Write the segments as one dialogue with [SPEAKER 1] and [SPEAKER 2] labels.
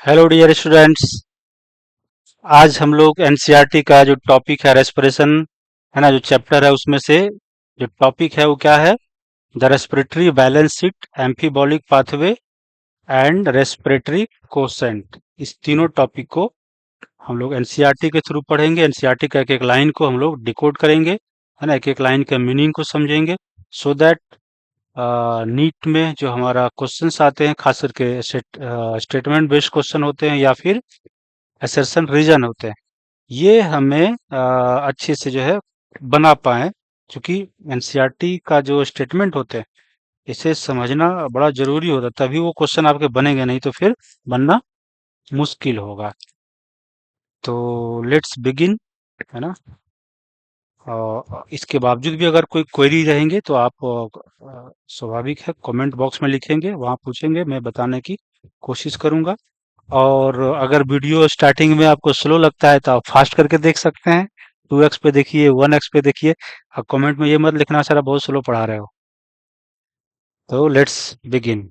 [SPEAKER 1] Hello dear students. आज हम लोग एनसीईआरटी का जो टॉपिक है रेस्पिरेशन है ना, जो चैप्टर है उसमें से जो टॉपिक है वो क्या है? The respiratory balance sheet, amphibolic pathway and respiratory quotient. इस तीनों टॉपिक को हम लोग एनसीईआरटी के थ्रू पढ़ेंगे। एनसीईआरटी का एक एक लाइन को हम लोग डिकोड करेंगे, है ना, एक एक लाइन के मीनिंग को समझेंगे, सो दैट नीट में जो हमारा क्वेश्चंस आते हैं, खास करके स्टेटमेंट बेस्ड क्वेश्चन होते हैं या फिर असर्शन रीजन होते हैं, ये हमें अच्छे से जो है बना पाए। क्योंकि एनसीईआरटी का जो स्टेटमेंट होते हैं इसे समझना बड़ा जरूरी होता है, तभी वो क्वेश्चन आपके बनेंगे, नहीं तो फिर बनना मुश्किल होगा। तो लेट्स बिगिन, है ना। इसके बावजूद भी अगर कोई क्वेरी रहेंगे तो आप स्वाभाविक है कमेंट बॉक्स में लिखेंगे, वहां पूछेंगे, मैं बताने की कोशिश करूंगा। और अगर वीडियो स्टार्टिंग में आपको स्लो लगता है तो आप फास्ट करके देख सकते हैं, 2x पे देखिए, 1x पे देखिए। अब कमेंट में ये मत लिखना सर आप बहुत स्लो पढ़ा रहे हो। तो लेट्स बिगिन।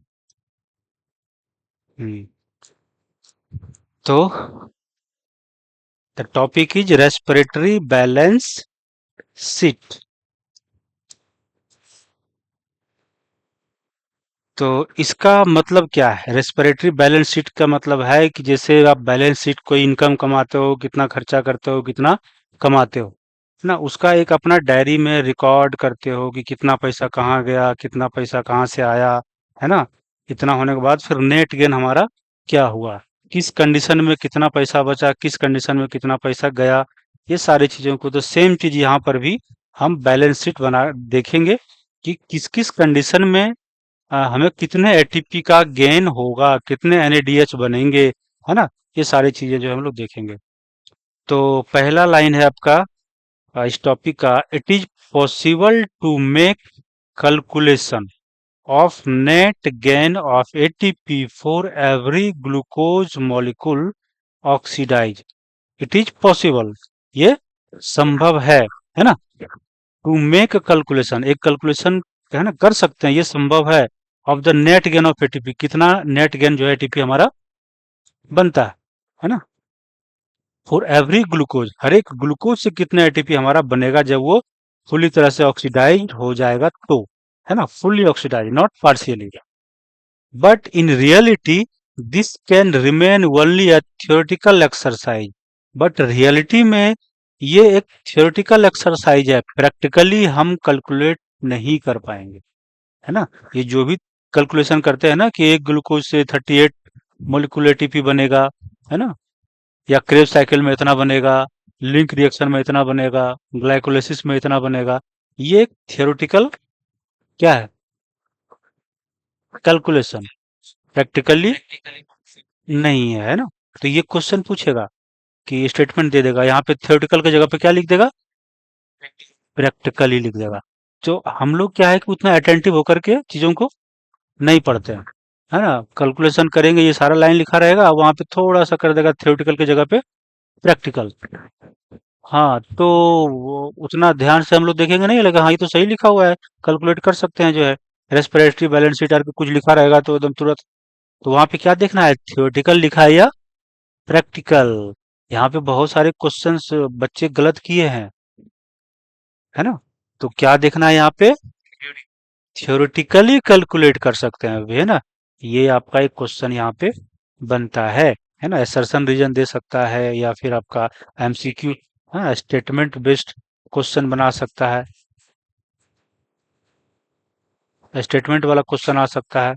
[SPEAKER 1] तो the topic is respiratory balance sheet. तो इसका मतलब क्या है? रेस्पिरेटरी बैलेंस शीट का मतलब है कि जैसे आप बैलेंस शीट, कोई इनकम कमाते हो, कितना खर्चा करते हो, कितना कमाते हो, है ना, उसका एक अपना डायरी में रिकॉर्ड करते हो कि कितना पैसा कहाँ गया, कितना पैसा कहाँ से आया, है ना। इतना होने के बाद फिर नेट गेन हमारा क्या हुआ, किस कंडीशन में कितना पैसा बचा, किस कंडीशन में कितना पैसा गया, ये सारी चीजों को तो सेम चीज यहाँ पर भी हम बैलेंस शीट बना देखेंगे कि किस किस कंडीशन में हमें कितने एटीपी का गेन होगा, कितने एनएडीएच बनेंगे, है ना। ये सारी चीजें जो हम लोग देखेंगे। तो पहला लाइन है आपका इस टॉपिक का, it is possible to make calculation of net gain of ATP for every glucose molecule oxidise. It is possible, ये संभव है ना। टू मेक कैलकुलेशन, एक कैलकुलेशन है ना कर सकते हैं, ये संभव है। Of the net gain of ATP, कितना नेट गेन जो है एटीपी हमारा बनता है ना। फॉर एवरी ग्लूकोज, हर एक ग्लूकोज से कितना एटीपी हमारा बनेगा जब वो फुली तरह से ऑक्सीडाइज हो जाएगा, तो है ना, fully oxidise, not partially. But in reality this can remain only a theoretical exercise. But reality में ये एक थियोरेटिकल एक्सरसाइज है, प्रैक्टिकली हम कैलकुलेट नहीं कर पाएंगे, है ना। ये जो भी कैलकुलेशन करते हैं ना कि एक ग्लूकोज से 38 मोलिकुलर एटीपी बनेगा, है ना, या क्रेब साइकिल में इतना बनेगा, लिंक रिएक्शन में इतना बनेगा, ग्लाइकोलाइसिस में इतना बनेगा, ये एक थियोरेटिकल क्या है, कैलकुलेशन, प्रैक्टिकली नहीं है ना। तो ये क्वेश्चन पूछेगा कि स्टेटमेंट दे देगा, यहाँ पे थियोरेटिकल की जगह पे क्या लिख देगा, प्रैक्टिकली लिख देगा। तो हम लोग क्या है कि उतना अटेंटिव होकर के चीजों को नहीं पढ़ते हैं, है ना। कैलकुलेशन करेंगे, ये सारा लाइन लिखा रहेगा, वहां पे थोड़ा सा कर देगा थियोरेटिकल की जगह पे प्रैक्टिकल। हाँ, तो उतना ध्यान से हम लोग देखेंगे नहीं, लगा हाँ ये तो सही लिखा हुआ है, कैलकुलेट कर सकते हैं जो है, रेस्पिरेटरी बैलेंस शीट करके कुछ लिखा रहेगा तो एकदम तुरंत। तो वहां पे क्या देखना है, थियोरेटिकल लिखा है या प्रैक्टिकल। यहाँ पे बहुत सारे क्वेश्चंस बच्चे गलत किए हैं, है ना। तो क्या देखना है यहाँ पे, थ्योरेटिकली कैलकुलेट कर सकते हैं अभी, है ना। ये आपका एक क्वेश्चन यहाँ पे बनता है ना। असर्शन रीजन दे सकता है या फिर आपका एमसीक्यू, हाँ, स्टेटमेंट बेस्ड क्वेश्चन बना सकता है, स्टेटमेंट वाला क्वेश्चन आ सकता है,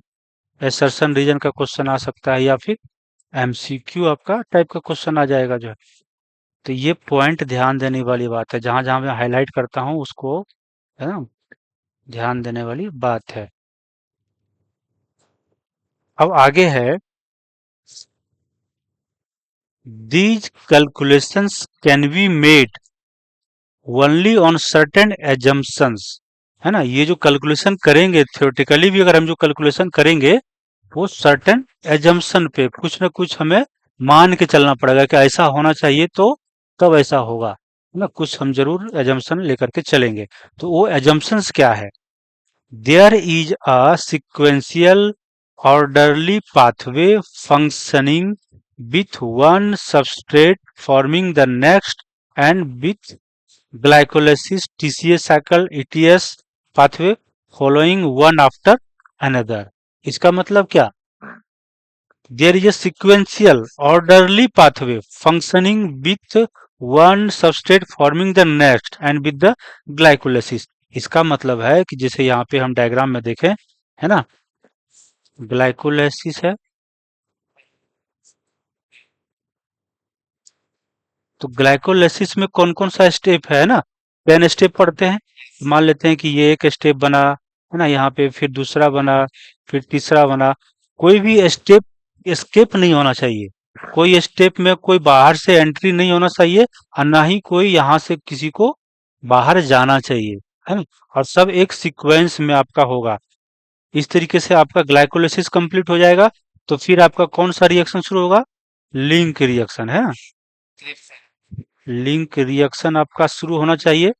[SPEAKER 1] असर्शन रीजन का क्वेश्चन आ सकता है, या फिर एमसीक्यू आपका टाइप का क्वेश्चन आ जाएगा जो है। तो ये पॉइंट ध्यान देने वाली बात है, जहां जहां मैं हाईलाइट करता हूँ उसको, है ना, ध्यान देने वाली बात है। अब आगे है, these calculations can be made only on certain assumptions, है ना। ये जो कैलकुलेशन करेंगे थियोरेटिकली भी, अगर हम जो कैलकुलेशन करेंगे वो सर्टेन एजम्पशन पे, कुछ ना कुछ हमें मान के चलना पड़ेगा कि ऐसा होना चाहिए तो तब ऐसा होगा, है ना। कुछ हम जरूर एजम्पशन लेकर के चलेंगे। तो वो एजम्पशंस क्या है, there is a sequential orderly pathway functioning with one substrate forming the next and with glycolysis TCA cycle ETS pathway following one after another. इसका मतलब क्या? There is a sequential orderly pathway functioning with one substrate forming the next and with the glycolysis. इसका मतलब है कि जैसे यहाँ पे हम डायग्राम में देखें, है ना, ग्लाइकोलाइसिस है, तो ग्लाइकोलाइसिस में कौन कौन सा स्टेप है ना, 10 स्टेप पढ़ते हैं। मान लेते हैं कि ये एक स्टेप बना, है ना, यहाँ पे फिर दूसरा बना, फिर तीसरा बना। कोई भी स्टेप स्केप नहीं होना चाहिए, कोई स्टेप में कोई बाहर से एंट्री नहीं होना चाहिए, और ना ही कोई यहाँ से किसी को बाहर जाना चाहिए, है ना। और सब एक सीक्वेंस में आपका होगा। इस तरीके से आपका ग्लाइकोलाइसिस कंप्लीट हो जाएगा। तो फिर आपका कौन सा रिएक्शन शुरू होगा? लिंक रिएक्शन, है ना। लिंक रिएक्शन आपका शुरू होना चाहिए,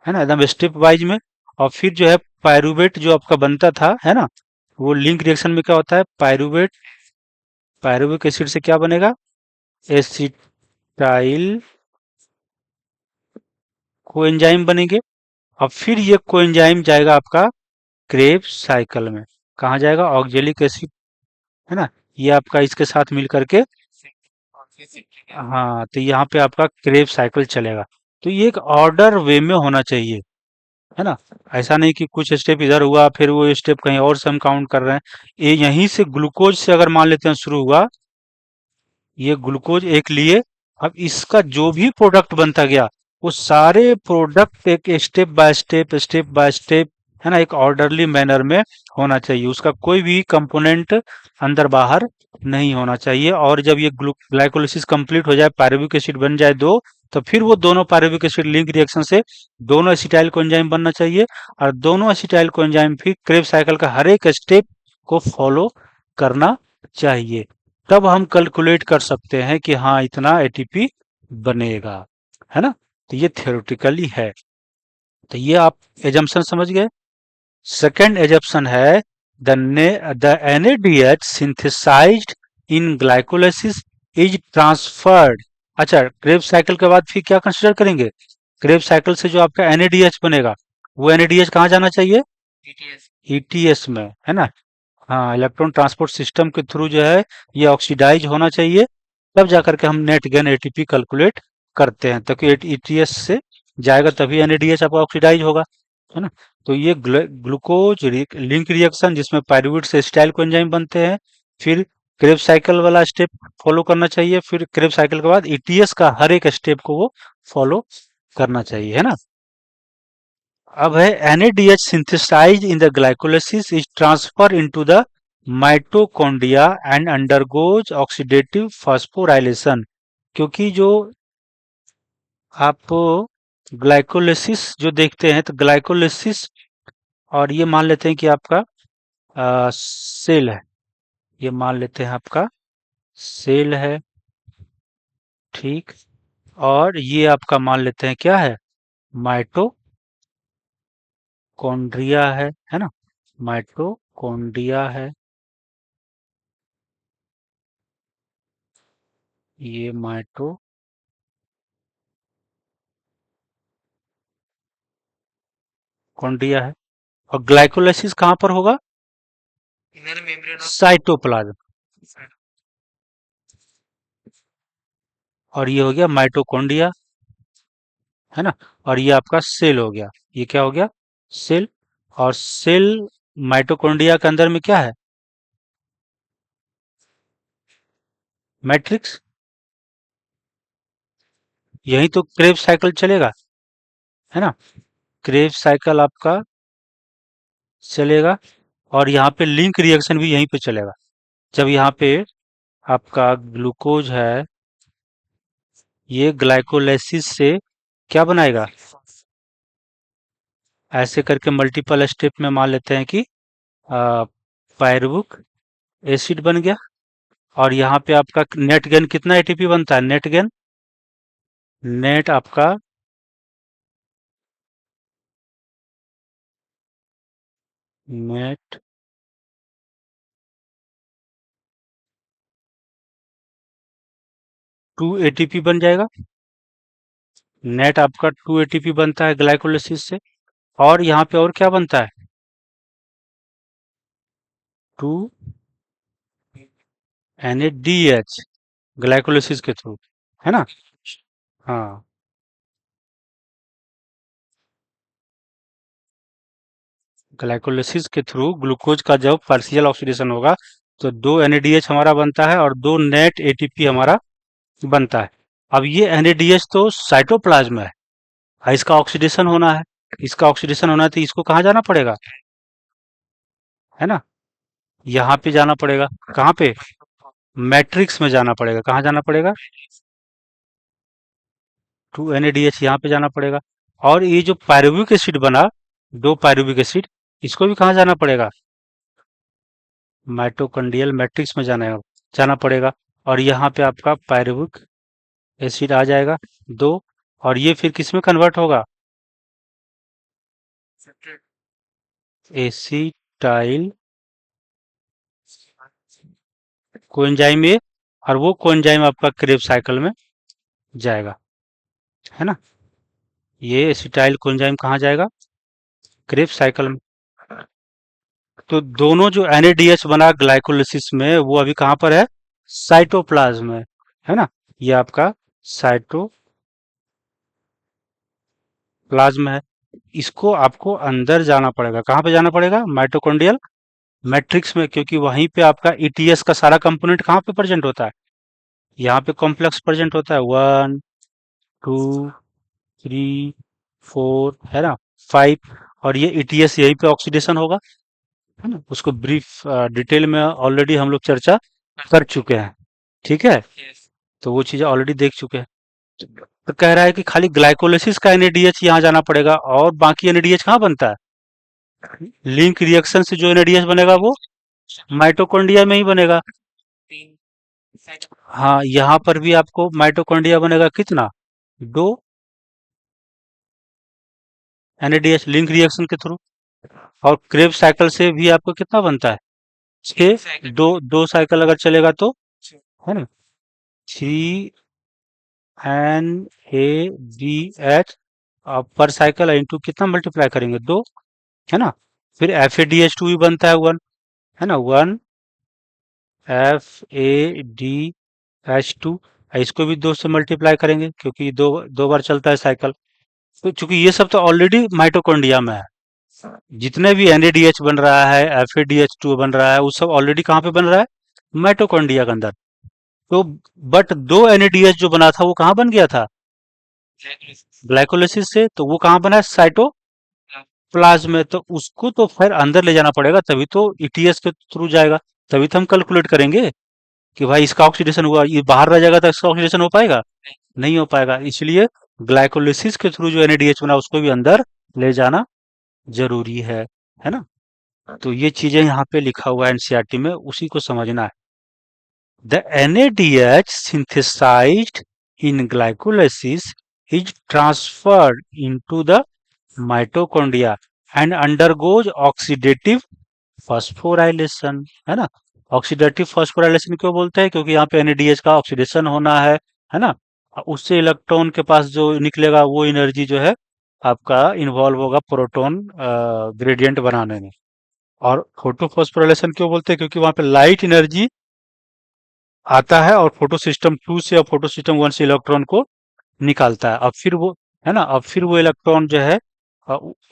[SPEAKER 1] है ना, एकदम स्टेप वाइज में। और फिर जो है पायरूवेट जो आपका बनता था, है ना, वो लिंक रिएक्शन में क्या होता है, पायरूवेट, पायरूविक एसिड से क्या बनेगा, एसिटाइल कोएंजाइम बनेंगे। और फिर ये कोएंजाइम जाएगा आपका क्रेब्स साइकिल में। कहाँ जाएगा? ऑक्जेलिक एसिड, है ना, ये आपका इसके साथ मिल करके, हाँ, तो यहाँ पे आपका क्रेब साइकिल चलेगा। तो ये एक ऑर्डर वे में होना चाहिए, है ना। ऐसा नहीं कि कुछ स्टेप इधर हुआ फिर वो स्टेप कहीं और से हम काउंट कर रहे हैं। ये यहीं से ग्लूकोज से अगर मान लेते हैं शुरू हुआ, ये ग्लूकोज एक लिए, अब इसका जो भी प्रोडक्ट बनता गया, वो सारे प्रोडक्ट एक स्टेप बाय स्टेप, है ना, एक ऑर्डरली मैनर में होना चाहिए। उसका कोई भी कंपोनेंट अंदर बाहर नहीं होना चाहिए। और जब ये ग्लाइकोलिसिस कंप्लीट हो जाए, पायरुविक एसिड बन जाए दो, तो फिर वो दोनों पायरुविक एसिड लिंक रिएक्शन से दोनों एसिटाइल कोएंजाइम बनना चाहिए। और दोनों एसिटाइल कोएंजाइम फिर क्रेब साइकिल का हर एक स्टेप को फॉलो करना चाहिए। तब हम कैलकुलेट कर सकते हैं कि हाँ इतना एटीपी बनेगा, है ना। तो ये थियोरेटिकली है। तो ये आप एजम्पशन समझ गए। सेकेंड एजम्पशन है the NADH synthesised in glycolysis is transferred. अच्छा, क्रेब साइकिल के बाद फिर क्या कंसीडर करेंगे? क्रेब साइकिल से जो आपका NADH बनेगा, वो NADH कहाँ जाना चाहिए? ETS में, है ना। हाँ, इलेक्ट्रॉन ट्रांसपोर्ट सिस्टम के थ्रू जो है ये ऑक्सीडाइज होना चाहिए। तब जाकर के हम नेट गेन एटीपी कैलकुलेट करते हैं, ताकि ईटीएस से जाएगा तभी एनएडीएच आपका ऑक्सीडाइज होगा, है ना। तो ये ग्लूकोज लिंक रिएक्शन जिसमें पायरुवेट से एसिटाइल कोएंजाइम बनते हैं। फिर क्रेब साइकिल वाला स्टेप फॉलो करना चाहिए। फिर क्रेब साइकिल के बाद ईटीएस का हर एक स्टेप को वो फॉलो करना चाहिए, है ना। अब है NADH synthesized in the glycolysis is transferred into the mitochondria and undergoes oxidative phosphorylation। क्योंकि जो आप ग्लाइकोलिसिस जो देखते हैं, तो ग्लाइकोलिसिस, और ये मान लेते हैं कि आपका सेल है, ये मान लेते हैं आपका सेल है, ठीक। और ये आपका मान लेते हैं क्या है, माइटोकॉन्ड्रिया है ना, माइटोकॉन्ड्रिया है, ये माइटोकॉन्ड्रिया है। और ग्लाइकोलाइसिस कहाँ पर होगा? साइटोप्लाज्म। और ये हो गया माइटोकॉन्ड्रिया, है ना। और ये आपका सेल हो गया, ये क्या हो गया, सेल। और सेल, माइटोकॉन्ड्रिया के अंदर में क्या है, मैट्रिक्स। यही तो क्रेब साइकिल चलेगा, है ना। क्रेब साइकिल आपका चलेगा। और यहाँ पे लिंक रिएक्शन भी यहीं पे चलेगा। जब यहाँ पे आपका ग्लूकोज है, ये ग्लाइकोलाइसिस से क्या बनाएगा, ऐसे करके मल्टीपल स्टेप में मान लेते हैं कि पायरुविक एसिड बन गया। और यहाँ पे आपका नेट गेन कितना एटीपी बनता है, नेट गेन, नेट आपका नेट 2 एटीपी बन जाएगा। नेट आपका 2 एटीपी बनता है ग्लाइकोलिसिस से। और यहाँ पे और क्या बनता है? 2 NADH ग्लाइकोलिसिस के थ्रू, है ना? हाँ, ग्लाइकोलिसिस के थ्रू ग्लूकोज का जब पार्शियल ऑक्सीडेशन होगा तो 2 NADH हमारा बनता है और 2 नेट एटीपी हमारा बनता है। अब ये NADH तो साइटोप्लाज्म है, इसका ऑक्सीडेशन होना है। इसका ऑक्सीडेशन होना है तो इसको कहाँ जाना पड़ेगा? है ना? यहाँ पे जाना पड़ेगा। कहाँ पे? मैट्रिक्स में जाना पड़ेगा। कहाँ जाना पड़ेगा? 2 NADH यहाँ पे जाना पड़ेगा। और ये जो पायरुविक एसिड बना, 2 पायरुविक एसिड, इसको भी कहाँ जाना पड़ेगा? माइटोकॉन्ड्रियल मैट्रिक्स में जाना पड़ेगा। और यहाँ पे आपका पायरुविक एसिड आ जाएगा 2। और ये फिर किस में कन्वर्ट होगा? Acetyl coenzyme A. और वो कोएंजाइम आपका क्रेब साइकिल में जाएगा, है ना? ये एसिटाइल कोएंजाइम कहाँ जाएगा? क्रेब साइकिल में। तो दोनों जो NADH बना ग्लाइकोलिसिस में वो अभी कहाँ पर है? साइटोप्लाज्म में, है ना? ये आपका साइटोप्लाज्म है। इसको आपको अंदर जाना पड़ेगा। कहाँ पे जाना पड़ेगा? माइटोकॉन्ड्रियल मैट्रिक्स में, क्योंकि वहीं पे आपका ETS का सारा कंपोनेंट कहाँ पे प्रेजेंट होता है? यहाँ पे कॉम्प्लेक्स प्रेजेंट होता है, 1 2 3 4, है ना? 5। और ये ETS यहीं पे ऑक्सीडेशन होगा, है ना? उसको ब्रीफ डिटेल में ऑलरेडी हम लोग चर्चा कर चुके हैं। ठीक है, तो वो चीजें ऑलरेडी देख चुके हैं। तो कह रहा है कि खाली ग्लाइकोलिसिस का NADH यहाँ जाना पड़ेगा और बाकी NADH कहाँ बनता है? लिंक रिएक्शन से जो NADH बनेगा वो माइटोकॉन्ड्रिया में ही बनेगा। हाँ, यहाँ पर भी आपको माइटोकॉन्ड्रिया बनेगा कितना? 2 NADH लिंक रिएक्शन के थ्रू। और क्रेब साइकिल से भी आपको कितना बनता है? 6। दो साइकिल अगर चलेगा तो, है ना? 3 NADH पर साइकिल इंटू कितना मल्टीप्लाई करेंगे? 2, है ना? फिर FADH2 भी बनता है 1, है ना? 1 FADH2। इसको भी 2 से मल्टीप्लाई करेंगे क्योंकि दो दो बार चलता है साइकिल। तो चूंकि ये सब तो ऑलरेडी माइटोकॉन्ड्रिया में है, जितने भी NADH बन रहा है, FADH2 बन रहा है, वो सब ऑलरेडी कहाँ पे बन रहा है? माइटोकॉन्ड्रिया के अंदर। तो बट 2 NADH जो बना था वो कहाँ बन गया था? ग्लाइकोलिसिस से। तो वो कहाँ बना है? साइटोप्लाज्म में। तो उसको तो फिर अंदर ले जाना पड़ेगा, तभी तो ETS के थ्रू जाएगा। तभी तो हम कैलकुलेट करेंगे कि भाई इसका ऑक्सीडेशन हुआ, ये बाहर रह जाएगा तो इसका ऑक्सीडेशन हो पाएगा? नहीं हो पाएगा। इसलिए ग्लाइकोलिसिस के थ्रू जो NADH बना उसको भी अंदर ले जाना जरूरी है ना? तो ये चीजें यहाँ पे लिखा हुआ है NCERT में, उसी को समझना है। The NADH synthesized in glycolysis is transferred into the mitochondria and undergoes oxidative phosphorylation, है ना? ऑक्सीडेटिव फॉस्फोराइलेशन क्यों बोलते हैं? क्योंकि यहाँ पे NADH का ऑक्सीडेशन होना है ना? उससे इलेक्ट्रॉन के पास जो निकलेगा वो एनर्जी जो है आपका इन्वॉल्व होगा प्रोटॉन ग्रेडियंट बनाने में। और फोटो फॉस्फोराइलेशन क्यों बोलते हैं? क्योंकि वहां पे लाइट एनर्जी आता है और फोटो सिस्टम 2 से और फोटो सिस्टम 1 से इलेक्ट्रॉन को निकालता है। अब फिर वो, है ना? अब फिर वो इलेक्ट्रॉन जो है,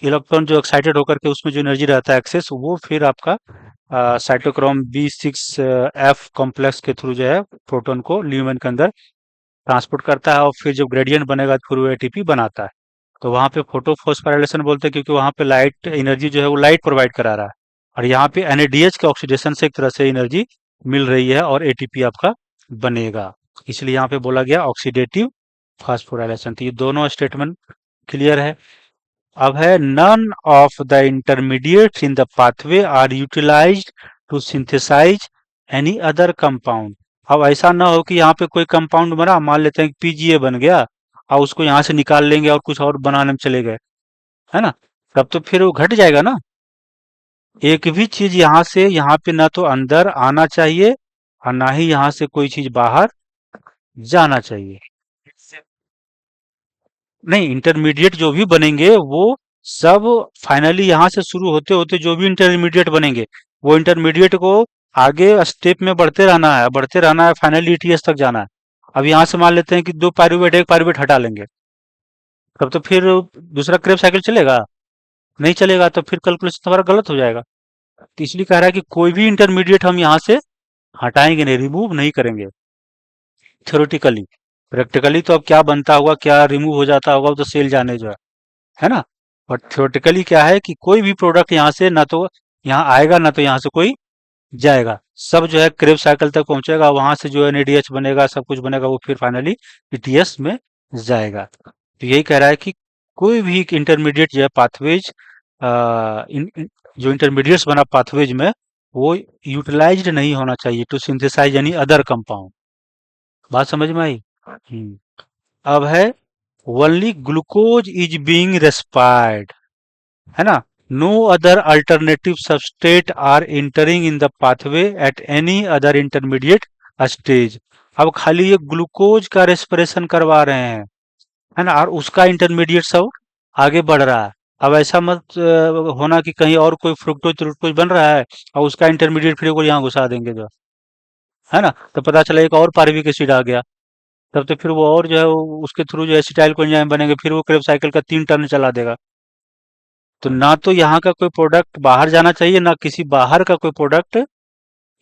[SPEAKER 1] इलेक्ट्रॉन जो एक्साइटेड होकर के उसमें जो एनर्जी रहता है एक्सेस, वो फिर आपका साइटोक्रोम B6F कॉम्प्लेक्स के थ्रू जो है प्रोटॉन को ल्यूमेन के अंदर ट्रांसपोर्ट करता है और फिर जब ग्रेडियंट बनेगा तो फिर वो ATP बनाता है। तो वहां पे फोटो फॉस्फोराइलेशन बोलते हैं क्योंकि वहां पे लाइट एनर्जी जो है वो लाइट प्रोवाइड करा रहा है। और यहाँ पे NADH के ऑक्सीडेशन से एक तरह से एनर्जी मिल रही है और ATP आपका बनेगा। इसलिए यहाँ पे बोला गया ऑक्सीडेटिव फास्फोराइलेशन। तो ये दोनों स्टेटमेंट क्लियर है। अब है none of the intermediates in the pathway are utilised to synthesise any other compound. अब ऐसा ना हो कि यहाँ पे कोई कंपाउंड बना, मान लेते हैं कि PGA बन गया और उसको यहाँ से निकाल लेंगे और कुछ और बनाने में चले गए, है ना? तब तो फिर वो घट जाएगा ना। एक भी चीज यहाँ से यहाँ पे ना तो अंदर आना चाहिए और ना ही यहाँ से कोई चीज बाहर जाना चाहिए। नहीं, इंटरमीडिएट जो भी बनेंगे वो सब फाइनली यहाँ से शुरू होते होते जो भी इंटरमीडिएट बनेंगे वो इंटरमीडिएट को आगे स्टेप में बढ़ते रहना है, फाइनली ईटीएस तक जाना है। अब यहाँ से मान लेते हैं कि दो पाइरूवेट एक पाइरूवेट हटा लेंगे, तब तो फिर दूसरा क्रेब साइकिल चलेगा? नहीं चलेगा, तो फिर कैलकुलेशन हमारा गलत हो जाएगा। तो इसलिए कह रहा है कि कोई भी इंटरमीडिएट हम यहाँ से हटाएंगे नहीं, रिमूव नहीं करेंगे थ्योरेटिकली। प्रैक्टिकली तो अब क्या बनता होगा, क्या रिमूव हो जाता होगा, वो तो सेल जाने जो है ना। और थ्योरेटिकली क्या है कि कोई भी प्रोडक्ट यहाँ से ना तो यहाँ आएगा ना तो यहाँ से कोई जाएगा, सब जो है क्रेब साइकिल तक पहुंचेगा, वहां से जो एनएडीएच बनेगा, सब कुछ बनेगा, वो फिर फाइनली ईटीएस में जाएगा। तो यही कह रहा है कि कोई भी इंटरमीडिएट जो है पाथवेज, जो इंटरमीडिएट्स बना पाथवेज में, वो यूटिलाइज्ड नहीं होना चाहिए to synthesise any other compound. बात समझ में आई? अब है only glucose is being respired, है ना। No other alternative substrate are entering in the pathway at any other intermediate stage. अब खाली ये ग्लूकोज का रेस्पिरेशन करवा रहे हैं, है ना, और उसका इंटरमीडिएट सब आगे बढ़ रहा है। अब ऐसा मत होना कि कहीं और कोई फ्रुक्टोज फ्रुक्टोज बन रहा है और उसका इंटरमीडिएट फिर को यहाँ घुसा देंगे जो, है ना, तो पता चला एक और पारविक एसिड आ गया। तब तो फिर वो और जो है उसके थ्रू जो एसिटाइल को एंजाइम बनेंगे, फिर वो क्रेब साइकिल का 3 टर्न चला देगा। तो ना तो यहाँ का कोई प्रोडक्ट बाहर जाना चाहिए, ना किसी बाहर का कोई प्रोडक्ट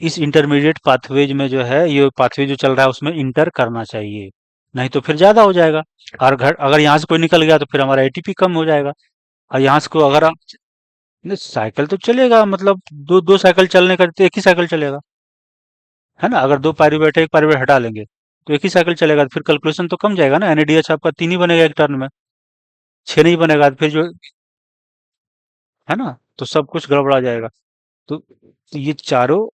[SPEAKER 1] इस इंटरमीडिएट पाथवेज में जो है, ये पाथवे जो चल रहा है उसमें इंटर करना चाहिए। नहीं तो फिर ज्यादा हो जाएगा। और घर अगर यहाँ से कोई निकल गया तो फिर हमारा एटीपी कम हो जाएगा। और यहाँ से को अगर नहीं, साइकिल तो चलेगा, मतलब दो दो साइकिल चलने का तो एक ही साइकिल चलेगा, है ना। अगर दो पायरुवेट एक पायरुवेट हटा लेंगे तो एक ही साइकिल चलेगा, तो फिर कैलकुलेशन तो कम जाएगा ना। एनएडीएच आपका 3 ही बनेगा एक टर्न में, 6 नहीं बनेगा, तो फिर जो, है ना, तो सब कुछ गड़बड़ा जाएगा। तो ये चारों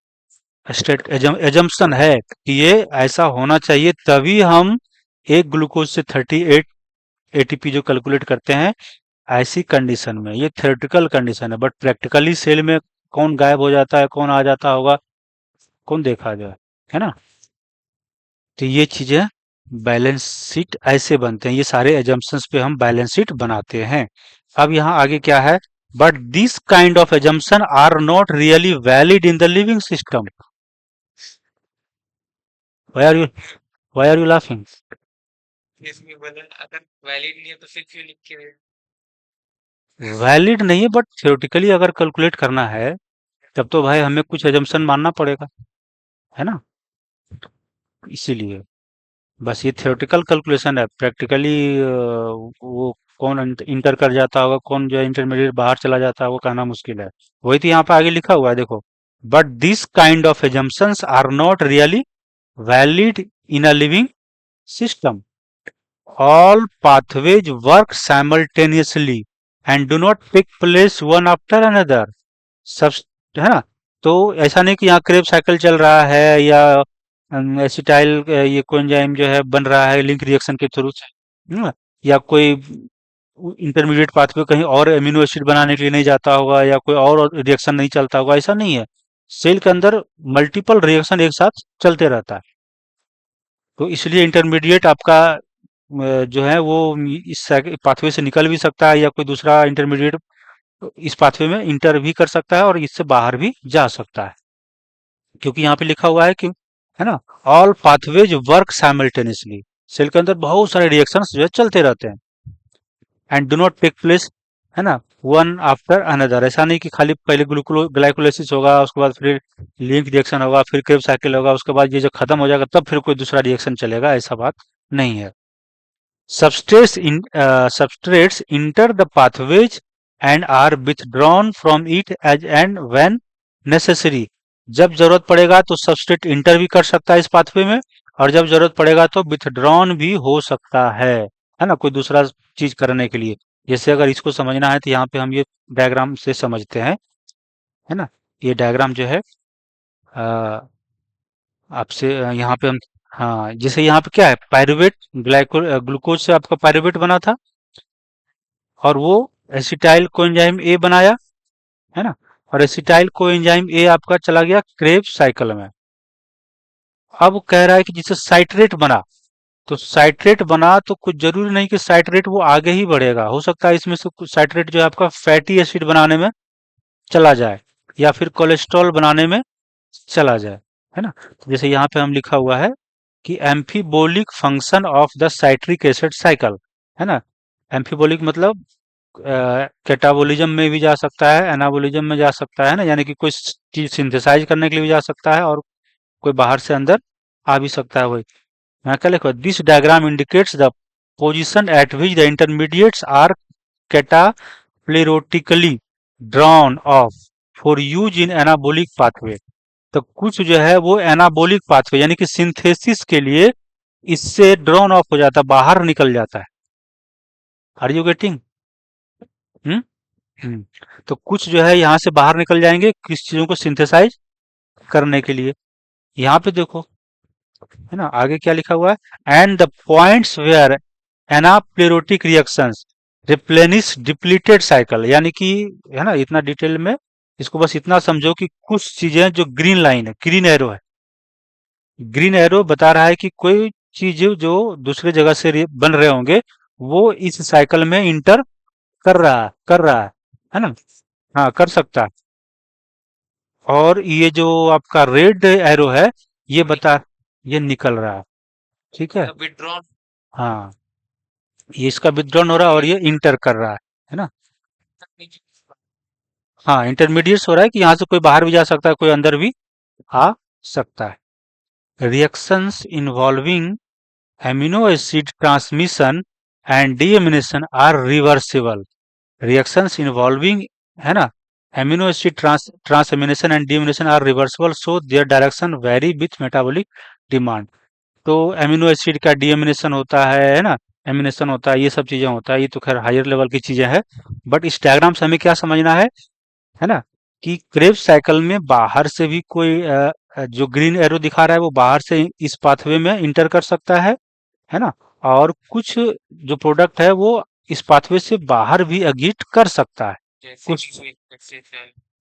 [SPEAKER 1] स्टेट एजम्पशन है कि ये ऐसा होना चाहिए, तभी हम एक ग्लूकोज से 38 एटीपी जो कैलकुलेट करते हैं ऐसी कंडीशन में। ये थ्योरेटिकल कंडीशन है, बट प्रैक्टिकली सेल में कौन गायब हो जाता है, कौन आ जाता होगा, कौन देखा जाए, है ना। तो ये चीजें बैलेंस शीट ऐसे बनते हैं, ये सारे एजम्पशंस पे हम बैलेंस शीट बनाते हैं। अब यहाँ आगे क्या है, but this kind of assumption are not really valid in the living system. Why are you why are you laughing? Valid नहीं है, बट थ्योरेटिकली अगर कैलकुलेट करना है तब तो भाई हमें कुछ एजम्पशन मानना पड़ेगा, है ना। इसीलिए बस ये थ्योरेटिकल कैलकुलेशन है, प्रैक्टिकली वो कौन इंटर कर जाता होगा, कौन जो इंटरमीडिएट बाहर चला जाता है, वो कहना मुश्किल है। वही तो यहाँ पे आगे लिखा हुआ है, देखो। But this kind of assumptions are not really valid in a living system. All pathways work simultaneously and do not take place one after another। सब, है ना। तो ऐसा नहीं कि यहाँ क्रेब साइकिल चल रहा है या एसिटाइल ये कोएंजाइम जो है बन रहा है लिंक रिएक्शन के थ्रू से, है ना, या कोई इंटरमीडिएट पाथवे कहीं और एमिनो एसिड बनाने के लिए नहीं जाता होगा, या कोई और रिएक्शन नहीं चलता होगा, ऐसा नहीं है। सेल के अंदर मल्टीपल रिएक्शन एक साथ चलते रहता है। तो इसलिए इंटरमीडिएट आपका जो है वो इस पाथवे से निकल भी सकता है, या कोई दूसरा इंटरमीडिएट इस पाथवे में इंटर भी कर सकता है और इससे बाहर भी जा सकता है, क्योंकि यहाँ पे लिखा हुआ है कि, है ना, all pathways work simultaneously. Cell के अंदर बहुत सारे रिएक्शंस जो है चलते रहते हैं, and do not take place, है ना, वन आफ्टर अनदर। ऐसा नहीं कि खाली पहले ग्लाइकोलाइसिस होगा, उसके बाद फिर लिंक रिएक्शन होगा, फिर क्रेब साइकिल होगा, उसके बाद ये जो खत्म हो जाएगा तब फिर कोई दूसरा रिएक्शन चलेगा, ऐसा बात नहीं है। Substrates enter the pathways and are withdrawn from it as and when necessary। जब जरूरत पड़ेगा तो सबस्ट्रेट इंटर भी कर सकता है इस पाथवे में, और जब जरूरत पड़ेगा तो विथड्रॉन भी हो सकता है ना, कोई दूसरा चीज करने के लिए। जैसे अगर इसको समझना है तो यहाँ पे हम ये डायग्राम से समझते हैं, है ना। ये डायग्राम जो है अ, आपसे यहाँ पे हम, हाँ, जैसे यहाँ पे क्या है, पायरुवेट ग्लूकोज से आपका पायरुवेट बना था, और वो एसिटाइल कोएंजाइम ए बनाया, है ना, और एसिटाइल कोएंजाइम ए आपका चला गया क्रेब साइकिल में। अब कह रहा है कि जिससे साइट्रेट बना, तो साइट्रेट बना तो कुछ जरूरी नहीं कि साइट्रेट वो आगे ही बढ़ेगा, हो सकता है इसमें से कुछ साइट्रेट जो है आपका फैटी एसिड बनाने में चला जाए या फिर कोलेस्ट्रॉल बनाने में चला जाए, है ना। तो जैसे यहाँ पे हम लिखा हुआ है कि एम्फीबोलिक function of the citric acid cycle, है ना। एम्फीबोलिक मतलब कैटाबोलिज्म में भी जा सकता है, एनाबोलिज्म में जा सकता है ना, यानी कि कोई चीज सिंथेसाइज करने के लिए भी जा सकता है और कोई बाहर से अंदर आ भी सकता है। वही यहाँ क्या लिखा, this diagram indicates the position at which the intermediates are cataplerotically drawn off for use in anabolic pathway. तो कुछ जो है वो एनाबोलिक पाथवे यानी कि सिंथेसिस के लिए इससे ड्रॉन ऑफ हो जाता है, बाहर निकल जाता है। Are you getting? Hmm hmm. तो कुछ जो है यहाँ से बाहर निकल जाएंगे किस चीजों को सिंथेसाइज करने के लिए। यहाँ पे देखो, है ना, आगे क्या लिखा हुआ है, and the points where anaplerotic reactions replenish depleted cycle, यानी कि, है ना, इतना डिटेल में इसको बस इतना समझो कि कुछ चीजें जो ग्रीन लाइन है, ग्रीन एरो है, ग्रीन एरो बता रहा है कि कोई चीज जो दूसरे जगह से बन रहे होंगे वो इस साइकिल में इंटर कर रहा है ना। हाँ, कर सकता है। और ये जो आपका रेड एरो है ये बता, ये निकल रहा है, ठीक है। हाँ, ये इसका विथड्रॉन हो रहा है और ये इंटर कर रहा है ना। हाँ, इंटरमीडिएट हो रहा है कि यहाँ से कोई बाहर भी जा सकता है, कोई अंदर भी आ सकता है। Reactions involving amino acid transmission and deamination are reversible. Reactions involving, है ना, amino acid transamination and deamination are reversible, so their direction vary with metabolic demand. तो एमिनो एसिड का डीएमिनेशन होता है ना, एमिनेशन होता है, ये सब चीजें होता है, ये तो खैर हायर लेवल की चीजें हैं। बट इस डायग्राम से हमें क्या समझना है ना, कि क्रेब्स साइकिल में बाहर से भी कोई जो ग्रीन एरो दिखा रहा है वो बाहर से इस पाथवे में इंटर कर सकता है ना। और कुछ जो प्रोडक्ट है वो इस पाथवे से बाहर भी एग्जिट कर सकता है कुछ।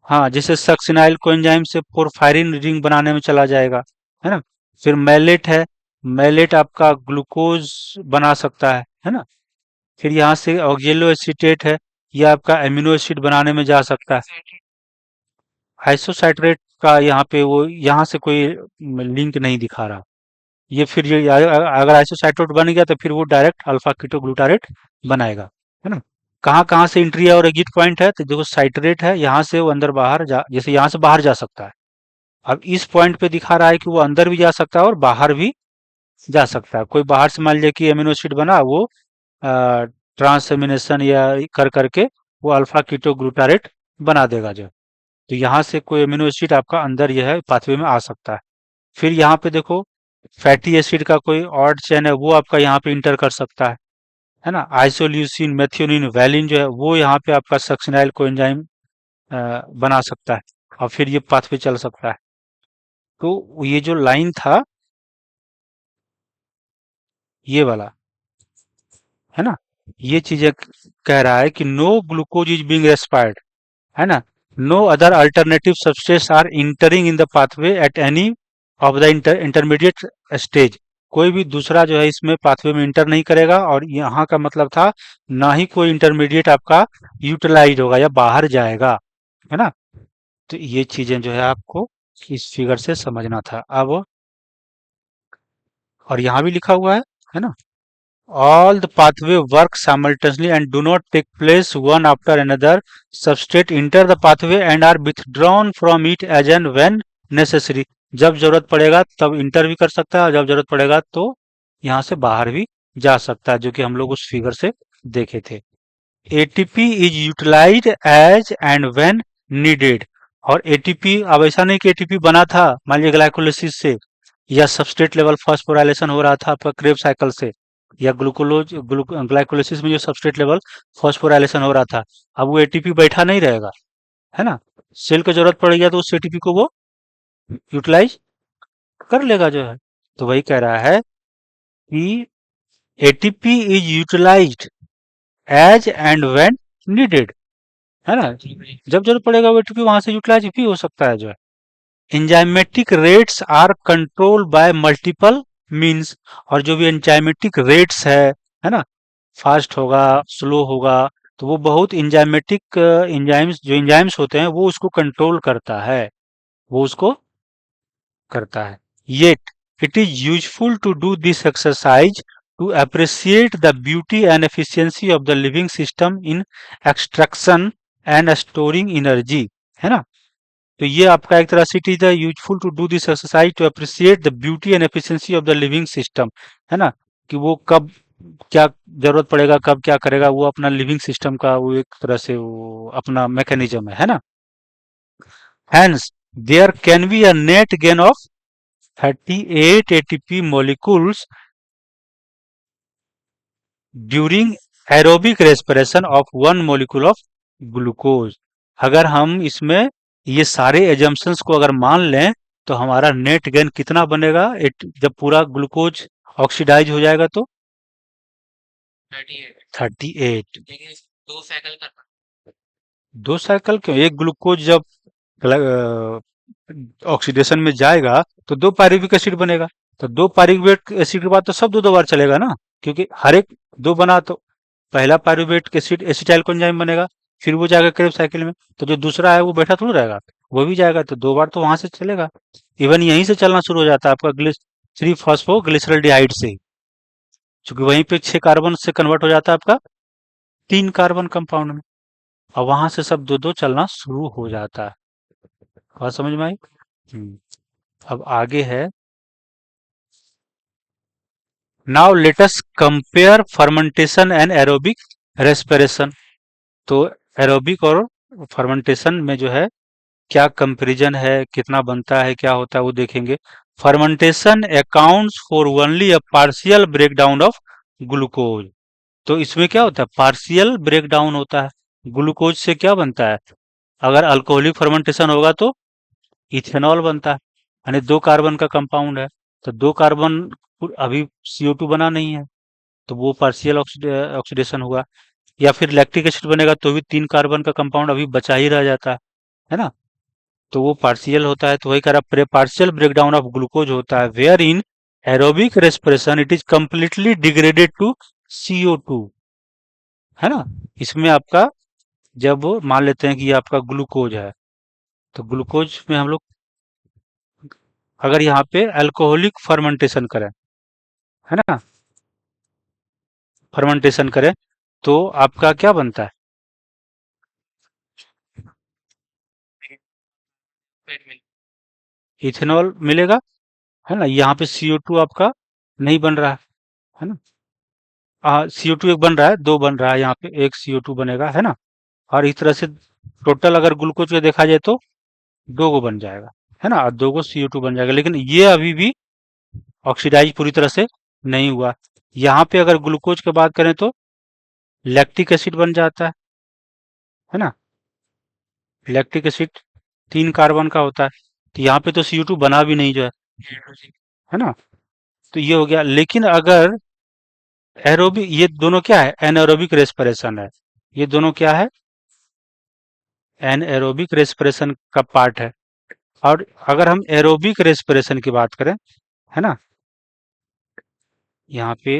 [SPEAKER 1] हाँ, जैसे सक्सिनाइल कोएंजाइम से पोरफायरिन रिंग बनाने में चला जाएगा, है ना। फिर मैलेट है, मैलेट आपका ग्लूकोज बना सकता है ना। फिर यहाँ से ऑक्जेलो एसीटेट है, ये आपका एमिनो एसिड बनाने में जा सकता है। आइसोसाइट्रेट का यहाँ पे वो यहाँ से कोई लिंक नहीं दिखा रहा। ये फिर ये अगर आइसोसाइट्रेट बन गया तो फिर वो डायरेक्ट अल्फा कीटोग्लूटारेट बनाएगा, है ना। कहाँ कहाँ से एंट्री है और एग्जिट पॉइंट है, तो देखो साइट्रेट है, यहाँ से वो अंदर बाहर जा, जैसे यहाँ से बाहर जा सकता है। अब इस पॉइंट पे दिखा रहा है कि वो अंदर भी जा सकता है और बाहर भी जा सकता है। कोई बाहर से मान लिया कि एमिनो एसिड बना, वो ट्रांसएमिनेशन या कर करके वो अल्फा कीटोग्लूटारेट बना देगा जो। तो यहाँ से कोई एमिनो एसिड आपका अंदर यह है पाथवे में आ सकता है। फिर यहाँ पे देखो फैटी एसिड का कोई ऑड चेन है वो आपका यहाँ पे इंटर कर सकता है ना। आइसोल्यूसिन, मेथियोनिन, वैलिन जो है वो यहाँ पे आपका सक्सिनाइल कोएंजाइम बना सकता है और फिर ये पाथवे चल सकता है। तो ये जो लाइन था ये वाला, है ना, ये चीजें कह रहा है कि no glucose is being respired, है ना, no other alternative substance are entering in the pathway at any of the intermediate stage. कोई भी दूसरा जो है इसमें पाथवे में इंटर नहीं करेगा, और यहाँ का मतलब था ना ही कोई इंटरमीडिएट आपका यूटिलाइज होगा या बाहर जाएगा, है ना। तो ये चीजें जो है आपको इस फिगर से समझना था। अब और यहाँ भी लिखा हुआ है ना, all the pathway work simultaneously and do not take place one after another. Substrate enter the pathway and are withdrawn from it as and when necessary. जब जरूरत पड़ेगा तब इंटर भी कर सकता है और जब जरूरत पड़ेगा तो यहाँ से बाहर भी जा सकता है, जो कि हम लोग उस फिगर से देखे थे। ATP is utilised as and when needed. और एटीपी, अब ऐसा नहीं कि एटीपी बना था मान लीजिए ग्लाइकोलिसिस से, या सबस्ट्रेट लेवल फॉस्फोराइलेशन हो रहा था आपका क्रेब साइकिल से, या ग्लाइकोलिसिस में जो सबस्ट्रेट लेवल फॉस्फोराइलेशन हो रहा था, अब वो एटीपी बैठा नहीं रहेगा, है ना। सेल को जरूरत पड़ेगी तो उस एटीपी को वो यूटिलाइज कर लेगा जो है। तो वही कह रहा है कि ATP is utilised as and when needed, है ना। जब जरूरत पड़ेगा वो एटीपी वहां से यूटिलाइज भी हो सकता है जो है। Enzymatic rates are controlled by multiple means, और जो भी एंजाइमेटिक रेट्स है ना, फास्ट होगा, स्लो होगा, तो वो बहुत एंजाइमेटिक एंजाइम्स, जो एंजाइम्स होते हैं वो उसको कंट्रोल करता है, वो उसको करता है। Yet it is useful to do this exercise to appreciate the beauty and efficiency of the living system in extraction and storing energy, है ना। तो ये आपका एक तरह से it is useful to do this exercise to appreciate the beauty and efficiency of the living system, है ना, कि वो कब क्या जरूरत पड़ेगा, कब क्या करेगा, वो अपना लिविंग सिस्टम का वो एक तरह से वो अपना मैकेनिज्म है ना। Hence, there can be a net gain of 38 ATP molecules during aerobic respiration of 1 molecule of glucose। अगर हम इसमें ये सारे एजम्पशंस को अगर मान लें तो हमारा नेट गेन कितना बनेगा, जब पूरा ग्लूकोज ऑक्सीडाइज हो जाएगा तो 38। लेकिन 2 साइकिल करना, 2 साइकिल क्यों, एक ग्लूकोज जब ऑक्सीडेशन में जाएगा तो 2 पायरुविक एसिड बनेगा, तो 2 पायरुविक एसिड के बाद तो सब 2 बार चलेगा ना, क्योंकि हर एक 2 बना तो पहला पायरुवेट एसिड एसिटाइल कोएंजाइम बनेगा, फिर वो जाएगा क्रेब साइकिल में, तो जो दूसरा है वो बैठा थोड़ा रहेगा, वो भी जाएगा, तो 2 बार तो वहां से चलेगा। इवन यहीं से चलना शुरू हो जाता है आपका ग्लिस 3 फॉस्फोग्लिसरल्डिहाइड से, क्योंकि वहीं पे 6 कार्बन से कन्वर्ट हो जाता है आपका 3 कार्बन कंपाउंड में, और वहां से सब 2 2 चलना शुरू हो जाता है। बात समझ में आई? हम्म। अब आगे है, now let us compare fermentation and aerobic respiration. तो एरोबिक और फर्मेंटेशन में जो है क्या कंपैरिजन है, कितना बनता है, क्या होता है, वो देखेंगे। Fermentation accounts for only a partial breakdown of glucose. तो इसमें क्या होता है, पार्शियल ब्रेकडाउन होता है, ग्लूकोज से क्या बनता है, अगर अल्कोहलिक फर्मेंटेशन होगा तो इथेनॉल बनता है, यानी 2 कार्बन का कंपाउंड है, तो 2 कार्बन अभी CO2 बना नहीं है, तो वो पार्शियल ऑक्सीडेशन हुआ। या फिर लैक्टिक एसिड बनेगा तो भी 3 कार्बन का कंपाउंड अभी बचा ही रह जाता है ना, तो वो पार्शियल होता है। तो वही कह रहा, पार्शियल ब्रेकडाउन ऑफ ग्लूकोज होता है, where in aerobic respiration it is completely degraded to CO2, है ना। इसमें आपका जब मान लेते हैं कि ये आपका ग्लूकोज है, तो ग्लूकोज में हम लोग अगर यहाँ पे अल्कोहलिक फर्मेंटेशन करें, है ना, फर्मेंटेशन करें, तो आपका क्या बनता है, इथेनॉल मिलेगा, है ना। यहाँ पे CO2 आपका नहीं बन रहा है ना, CO2 एक बन रहा है, 2 बन रहा है, यहाँ पे एक CO2 बनेगा, है ना। और इस तरह से टोटल अगर ग्लूकोज का देखा जाए तो 2 गो बन जाएगा, है ना, और 2 गो CO2 बन जाएगा, लेकिन ये अभी भी ऑक्सीडाइज पूरी तरह से नहीं हुआ। यहाँ पे अगर ग्लूकोज की बात करें तो लैक्टिक एसिड बन जाता है ना, लैक्टिक एसिड 3 कार्बन का होता है, तो यहाँ पे तो CO2 बना भी नहीं जो है ना। तो ये हो गया, लेकिन अगर एरोबिक, ये दोनों क्या है, एनएरोबिक रेस्पिरेशन है, ये दोनों क्या है, एनएरोबिक रेस्पिरेशन का पार्ट है। और अगर हम एरोबिक रेस्पिरेशन की बात करें, है ना, यहाँ पे